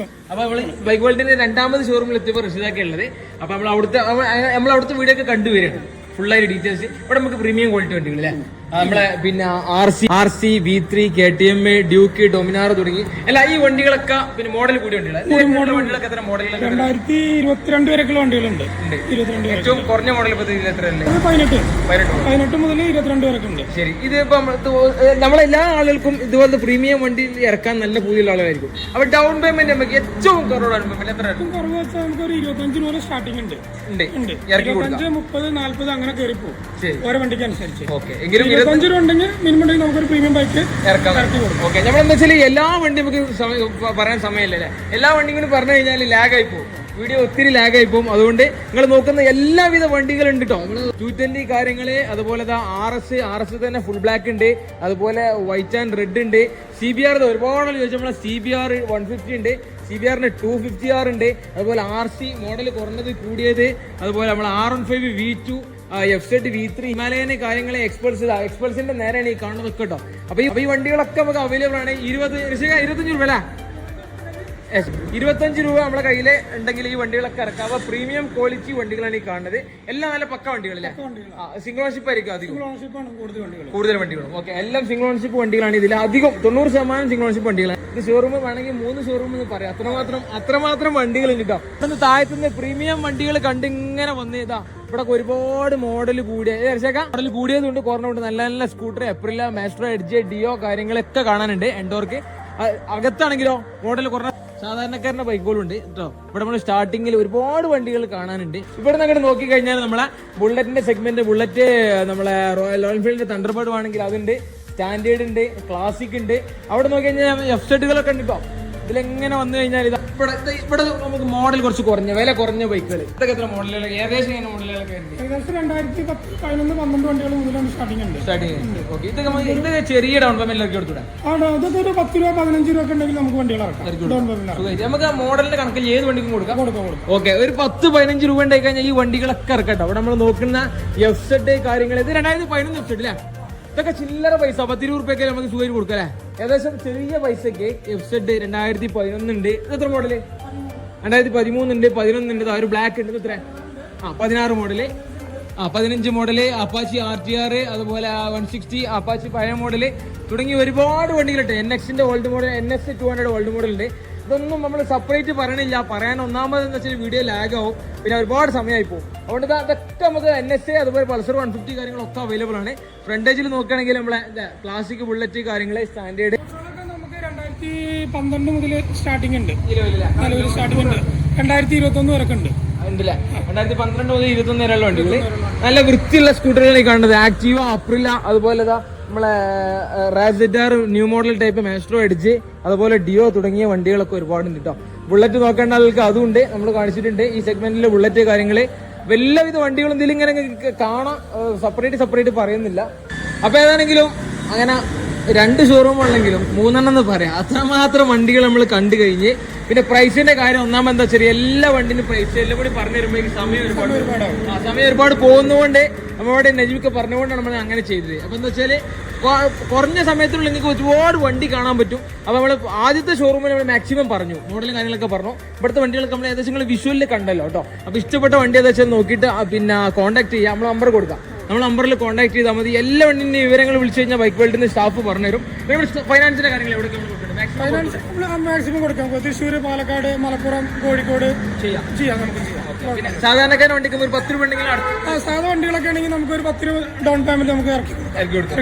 അപ്പൊ നമ്മള് ബൈക്ക് വേൾഡിന്റെ 2ാമത് ഷോറൂമിൽ എത്തിയപ്പോൾ റഷീദാക്ക ഉള്ളത്. അപ്പൊ നമ്മളവിടുത്തെ വീഡിയോ ഒക്കെ കണ്ടുവരികയാണ് ഫുള്ളായിട്ട് ഡീറ്റെയിൽസ്. ഇവിടെ നമുക്ക് പ്രീമിയം ക്വാളിറ്റി വണ്ടികൾ അല്ലേ, നമ്മളെ പിന്നെ RC V3 KTM Duke Dominar തുടങ്ങി എല്ലാ ഈ വണ്ടികളൊക്കെ പിന്നെ മോഡൽ കൂടി വണ്ടികളൊക്കെ എത്ര മോഡൽ? 2022 വരെയൊക്കെയുള്ള വണ്ടികളുണ്ട്. ഏറ്റവും കുറഞ്ഞ മോഡൽ ഇപ്പൊ എത്രയല്ലേ? 18 മുതൽ 22 വരെ ഉണ്ട്. ശരി. ഇത് ഇപ്പൊ നമ്മളെല്ലാ ആളുകൾക്കും ഇതുപോലത്തെ പ്രീമിയം വണ്ടി ഇറക്കാൻ നല്ല പൂതിയുള്ള ആളുകളായിരിക്കും. അപ്പൊ ഡൗൺ പേയ്മെന്റ് നമുക്ക് ഏറ്റവും കുറവാണ് എത്ര? കുറവ് വെച്ചാൽ നമുക്ക് ഒരു 25 രൂപ സ്റ്റാർട്ടിംഗ് ഉണ്ട്. 25, 30, 40 അങ്ങനെ കയറി പോകും ഓരോ വണ്ടിക്ക് അനുസരിച്ച്. ഓക്കെ. എങ്കിലും 25 രൂപ ഉണ്ടെങ്കിൽ മിനിമം നമുക്കൊരു പ്രീമിയം ബൈക്ക് ഇറക്കി കൊടുക്കും. ഓക്കെ. നമ്മളെന്താ വെച്ചാൽ എല്ലാ വണ്ടി നമുക്ക് പറയാൻ സമയമില്ലല്ലേ. എല്ലാ വണ്ടിയും കൂടി പറഞ്ഞു കഴിഞ്ഞാൽ ലാഗായി പോകും, വീഡിയോ ഒത്തിരി ലാഗായി പോകും. അതുകൊണ്ട് നിങ്ങൾ നോക്കുന്ന എല്ലാവിധ വണ്ടികളുണ്ട് കേട്ടോ. നമ്മള് 220 കാര്യങ്ങള്. അതുപോലെ RS തന്നെ ഫുൾ ബ്ലാക്ക് ഉണ്ട്. അതുപോലെ വൈറ്റ് ആൻഡ് റെഡ് ഉണ്ട്. CBR ഒരുപാട് ചോദിച്ചാൽ നമ്മളെ CBR 150 ഉണ്ട്. CBR-ന് 250R ഉണ്ട്. അതുപോലെ RC മോഡൽ കുറഞ്ഞത് കൂടിയത്. അതുപോലെ നമ്മൾ R15 V2 FZ V3 ഹിമാലയന് കാര്യങ്ങളെ എക്സ്പൾസിന്റെ നേരെയാണ് ഈ കാണുന്നത് കേട്ടോ. അപ്പൊ ഈ വണ്ടികളൊക്കെ നമുക്ക് അവൈലബിൾ ആണ്. 25 രൂപ അല്ലേ? 25 രൂപ നമ്മുടെ കയ്യിൽ ഉണ്ടെങ്കിൽ ഈ വണ്ടികളൊക്കെ ഇറക്കാം. അപ്പൊ പ്രീമിയം ക്വാളിറ്റി വണ്ടികളാണ് ഈ കാണുന്നത്. എല്ലാം നല്ല പക്ക വണ്ടികളല്ലേ? സിംഗിൾ ഓൺഷിപ്പ് ആയിരിക്കും അധികം, കൂടുതൽ വണ്ടികളും. ഓക്കെ. എല്ലാം സിംഗിൾ ഓൺഷിപ്പ് വണ്ടികളാണ്. ഇതിൽ അധികം 90% സിംഗിൾ ഓൺഷിപ്പ് വണ്ടികളാണ്. ഇത് ഷോറൂം വേണമെങ്കിൽ 3 ഷോറൂം എന്ന് പറയാം. അത്രമാത്രം വണ്ടികൾ കിട്ടാം. ഇവിടുന്ന് താഴത്തുനിന്ന് പ്രീമിയം വണ്ടികൾ കണ്ടിങ്ങനെ വന്ന് ഇവിടെ ഒരുപാട് മോഡൽ കൂടിയതുകൊണ്ട് കുറഞ്ഞുകൊണ്ട് നല്ല നല്ല സ്കൂട്ടർ, എപ്രില, മാസ്ട്രോ, എഡ്ജ്, ഡിയോ കാര്യങ്ങളൊക്കെ കാണാനുണ്ട്. എൻഡോർക്ക് അകത്താണെങ്കിലോ മോഡൽ കുറഞ്ഞ സാധാരണക്കാരന്റെ ബൈക്കുകളും ഉണ്ട് കേട്ടോ. ഇവിടെ നമ്മൾ സ്റ്റാർട്ടിങ്ങിൽ ഒരുപാട് വണ്ടികൾ കാണാനുണ്ട്. ഇവിടെ നിന്ന് അങ്ങോട്ട് നോക്കി കഴിഞ്ഞാൽ നമ്മളെ ബുള്ളറ്റിന്റെ സെഗ്മെന്റ്, ബുള്ളറ്റ് നമ്മളെ റോയൽ എൻഫീൽഡിന്റെ തണ്ടർബേർഡ് ആണെങ്കിൽ അതുണ്ട്, സ്റ്റാൻഡേർഡ് ഉണ്ട്, ക്ലാസിക് ഉണ്ട്. അവിടെ നോക്കി കഴിഞ്ഞാൽ FZകളൊക്കെ ഉണ്ട് കേട്ടോ. ഇതിലെങ്ങനെ വന്നു കഴിഞ്ഞാൽ ഇവിടെ നമുക്ക് മോഡൽ കുറച്ച് വില കുറഞ്ഞ ബൈക്കുകൾ. ഇതൊക്കെ എത്ര മോഡലുകൾ? ഏകദേശം ഇങ്ങനെ മോഡലുകളൊക്കെ 2011, 12 വണ്ടികൾ മുതലാണ് സ്റ്റാർട്ടിംഗ് ഉണ്ട്. ഓക്കെ. ഇതൊക്കെ ചെറിയ ഡൗൺ പേയ്മെന്റ് ഇറക്കി കൊടുത്തൂടെ? അതൊക്കെ ഒരു 10 രൂപ 15 രൂപ ഉണ്ടെങ്കിൽ നമുക്ക് വണ്ടികൾ നമുക്ക് മോഡലിന്റെ കണക്കിൽ ഏത് വണ്ടിക്കും കൊടുക്കാം. ഓക്കെ. ഒരു 10-15 രൂപ ഉണ്ടായി കഴിഞ്ഞാൽ ഈ വണ്ടികളൊക്കെ ഇറക്കട്ടോ. അവിടെ നമ്മൾ നോക്കുന്ന FZ കാര്യങ്ങൾ. ഇത് 2011 FZ അല്ലേ? ഇതൊക്കെ ചില്ലറ പൈസ 10 രൂപയ്ക്ക് നമുക്ക് സുഖം കൊടുക്കാം അല്ലേ? ഏകദേശം ചെറിയ പൈസക്ക് FZ 2011 ഉണ്ട്. ഇത് എത്ര മോഡല്? 2013 ഉണ്ട്, 11 ഉണ്ട്. ഒരു ബ്ലാക്ക് ഉണ്ട്. എത്ര? 16 മോഡല്. 15 മോഡല് അപ്പാച്ചി RTR, അതുപോലെ 160 അപ്പാച്ചി പഴയ മോഡല് തുടങ്ങി ഒരുപാട് വണ്ടികളുണ്ട്. NX-ന്റെ old model, NS 200 old model ഉണ്ട്. ഇതൊന്നും നമ്മൾ സെപ്പറേറ്റ് പറയണില്ല. പറയാൻ ഒന്നാമതെന്ന് വെച്ചാൽ വീഡിയോ ലാഗ് ആവും, പിന്നെ ഒരുപാട് സമയമായി പോകും. അതുകൊണ്ട് ഇതൊക്കെ നമുക്ക് NS അതുപോലെ പൾസർ 150 കാര്യങ്ങളൊക്കെ അവൈലബിൾ ആണ്. ഫ്രണ്ടേജിൽ നോക്കുകയാണെങ്കിൽ നമ്മളെ ക്ലാസിക്, ബുള്ളറ്റ് കാര്യങ്ങൾ, സ്റ്റാൻഡേർഡ് നമുക്ക് 2012 മുതൽ സ്റ്റാർട്ടിംഗ് ഉണ്ട്. നിലവിൽ സ്റ്റാർട്ടിംഗ് ഉണ്ട്. 2021 വരെ ഉണ്ട്. ഉണ്ടല്ലേ 2012 മുതൽ 21 വരെയുള്ള വണ്ടികൾ. നല്ല വൃത്തിയുള്ള സ്കൂട്ടറുകളാണ് ഈ കാണുന്നത്. ആക്റ്റീവ, അപ്രില, അതുപോലെ നമ്മളെ റാസിഡാർ, new model type, Maestro Edge, അതുപോലെ ഡിയോ തുടങ്ങിയ വണ്ടികളൊക്കെ ഒരുപാടുണ്ട് കേട്ടോ. ബുള്ളറ്റ് നോക്കേണ്ട ആൾക്ക് അതുണ്ട്, നമ്മൾ കാണിച്ചിട്ടുണ്ട്. ഈ സെഗ്മെന്റിലെ ബുള്ളറ്റ് കാര്യങ്ങള് എല്ലാവിധ വണ്ടികളും ഇതിൽ ഇങ്ങനെ കാണാം. സെപ്പറേറ്റ് പറയുന്നില്ല. അപ്പൊ ഏതാണെങ്കിലും അങ്ങനെ 2 ഷോറൂം ഉള്ളെങ്കിലും 3 എന്ന് പറയാം. അത്രമാത്രം വണ്ടികൾ നമ്മൾ കണ്ടു കഴിഞ്ഞ് പിന്നെ പ്രൈസിന്റെ കാര്യം ഒന്നാമത് എന്താ വെച്ചാൽ എല്ലാ വണ്ടിനും പ്രൈസ് എല്ലാം കൂടി പറഞ്ഞു തരുമ്പോഴേക്കും സമയം ഒരുപാട് പോകുന്നതുകൊണ്ട് നമ്മളോട് നജീബൊക്കെ പറഞ്ഞുകൊണ്ടാണ് നമ്മൾ അങ്ങനെ ചെയ്തത്. അപ്പൊ എന്താ വെച്ചാല് കുറഞ്ഞ സമയത്തുള്ള നിങ്ങൾക്ക് ഒരുപാട് വണ്ടി കാണാൻ പറ്റും. അപ്പൊ നമ്മൾ ആദ്യത്തെ ഷോറൂമിൽ നമ്മൾ മാക്സിമം പറഞ്ഞു, മോഡലും കാര്യങ്ങളൊക്കെ പറഞ്ഞു. ഇവിടുത്തെ വണ്ടികളൊക്കെ നമ്മൾ ഏകദേശം നിങ്ങൾ വിഷ്വലിൽ കണ്ടല്ലോ കേട്ടോ. അപ്പൊ ഇഷ്ടപ്പെട്ട വണ്ടി ഏതാ വെച്ചാൽ നോക്കിയിട്ട് പിന്നെ കോൺടാക്ട് ചെയ്യാം. നമ്മൾ നമ്പർ കൊടുക്കാം, നമ്മൾ നമ്പറിൽ കോൺടാക്ട് ചെയ്താൽ മതി. എല്ലാ വണ്ടിന്റെ വിവരങ്ങൾ വിളിച്ചു കഴിഞ്ഞാൽ ബൈക്ക് വേൾഡിന്റെ സ്റ്റാഫ് പറഞ്ഞുതരും. ഫൈനാൻസിന്റെ കാര്യങ്ങൾ എവിടെ മാക്സിമം കൊടുക്കാം. തൃശ്ശൂർ, പാലക്കാട്, മലപ്പുറം, കോഴിക്കോട് ചെയ്യാം നമുക്ക് ചെയ്യാം. സാധാരണക്കാരൻ വണ്ടിക്ക് ഒരു 10 രൂപ ഉണ്ടെങ്കിൽ സാധാ വണ്ടികളൊക്കെ ആണെങ്കിൽ നമുക്ക് ഒരു 10 രൂപ ഡൗൺ പേയ്മെന്റ് നമുക്ക് ഇറക്കി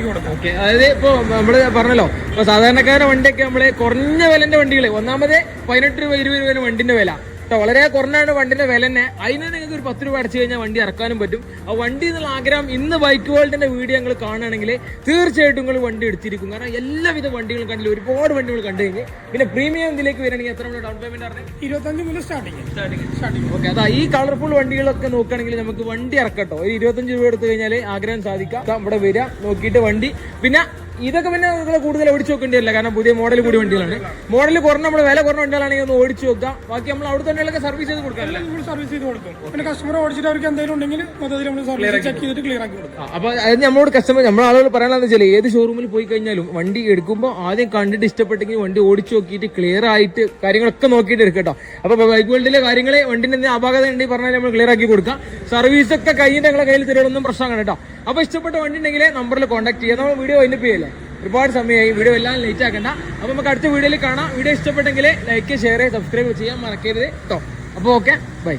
കൊടുക്കാം. അതായത് ഇപ്പൊ നമ്മള് പറഞ്ഞല്ലോ, ഇപ്പൊ സാധാരണക്കാരുടെ വണ്ടിയൊക്കെ നമ്മള് കുറഞ്ഞ വിലന്റെ വണ്ടികൾ ഒന്നാമത് 18 രൂപ 20 രൂപ വണ്ടിന്റെ വില കേട്ടോ. വളരെ കുറഞ്ഞാണ് വണ്ടിന്റെ വില തന്നെ. അതിന് നിങ്ങൾക്ക് ഒരു 10 രൂപ അടച്ചു കഴിഞ്ഞാൽ വണ്ടി ഇറക്കാനും പറ്റും. ആ വണ്ടി എന്നുള്ള ആഗ്രഹം ഇന്ന് ബൈക്ക് വേൾഡിന്റെ വീഡിയോ ഞങ്ങൾ കാണുകയാണെങ്കിൽ തീർച്ചയായിട്ടും നിങ്ങൾ വണ്ടി എടുത്തിരിക്കും. കാരണം എല്ലാവിധ വണ്ടികളും കണ്ടില്ല, ഒരുപാട് വണ്ടികൾ കണ്ടു കഴിഞ്ഞ് പിന്നെ പ്രീമിയം ഇതിലേക്ക് വരികയാണെങ്കിൽ എത്ര ഡൗൺ പേയ്മെന്റ് പറഞ്ഞാൽ 25 മുതൽ സ്റ്റാർട്ടിങ്. ഓക്കെ, അതാ ഈ കളർഫുൾ വണ്ടികളൊക്കെ നോക്കുകയാണെങ്കിൽ നമുക്ക് വണ്ടി ഇറക്കട്ടോ. ഒരു 25 രൂപ എടുത്തു കഴിഞ്ഞാൽ ആഗ്രഹം സാധിക്കാം. ഇവിടെ വരിക, നോക്കിയിട്ട് വണ്ടി. പിന്നെ ഇതൊക്കെ പിന്നെ നിങ്ങൾ കൂടുതൽ ഓടിച്ചു നോക്കേണ്ടി വരില്ല, കാരണം പുതിയ മോഡൽ കൂടിയ വണ്ടികളാണ്. മോഡൽ കുറഞ്ഞ നമ്മൾ വില കുറഞ്ഞ വണ്ടികളാണെങ്കിൽ ഒന്ന് ഓടിച്ചു നോക്കാം. ബാക്കി നമ്മൾ അവിടെ തന്നെയൊക്കെ സർവീസ് ചെയ്ത് കൊടുക്കാം. സർവീസ് ചെയ്ത് കൊടുക്കും. പിന്നെ കസ്റ്റമർ ഓടിച്ചിട്ട് അവർക്ക് എന്തെങ്കിലും ഉണ്ടെങ്കിൽ മൊത്തത്തിൽ നമ്മൾ ചെക്ക് ചെയ്തിട്ട് ക്ലിയർ ആക്കി കൊടുക്കും. അപ്പൊ അത് നമ്മളോട് നമ്മളെ ആളുകൾ പറയാനെന്ന് വെച്ചാൽ ഏത് ഷോറൂമിൽ പോയി കഴിഞ്ഞാലും വണ്ടി എടുക്കുമ്പോൾ ആദ്യം കണ്ടിട്ട് ഇഷ്ടപ്പെട്ടെങ്കിൽ വണ്ടി ഓടിച്ചു നോക്കിയിട്ട് ക്ലിയർ ആയിട്ട് കാര്യങ്ങളൊക്കെ നോക്കിയിട്ട് എടുക്കട്ടോ. അപ്പൊ ബൈക്ക് വേൾഡിലെ കാര്യങ്ങളെ വണ്ടിന്റെ എന്തെങ്കിലും അപാകത ഉണ്ടെങ്കിൽ പറഞ്ഞാൽ നമ്മൾ ക്ലിയർ ആക്കി കൊടുക്കാം. സർവീസ് ഒക്കെ കഴിഞ്ഞിട്ട് ഞങ്ങളെ കയ്യിൽ തരുമൊന്നും പ്രശ്നമാണ് കേട്ടോ. അപ്പൊ ഇഷ്ടപ്പെട്ട വണ്ടി ഉണ്ടെങ്കിൽ നമ്പറിൽ കോൺടാക്ട് ചെയ്യാം. നമ്മൾ വീഡിയോ അതിന്റെ ചെയ്യല്ലേ, ഒരുപാട് സമയമായി, വീഡിയോ എല്ലാം ലേറ്റ് ആക്കണ്ട. അപ്പൊ നമുക്ക് അടുത്ത വീഡിയോയിൽ കാണാം. വീഡിയോ ഇഷ്ടപ്പെട്ടെങ്കിൽ ലൈക്ക്, ഷെയർ, സബ്സ്ക്രൈബ് ചെയ്യാൻ മറക്കരുത് കേട്ടോ. അപ്പൊ ഓക്കെ, ബൈ.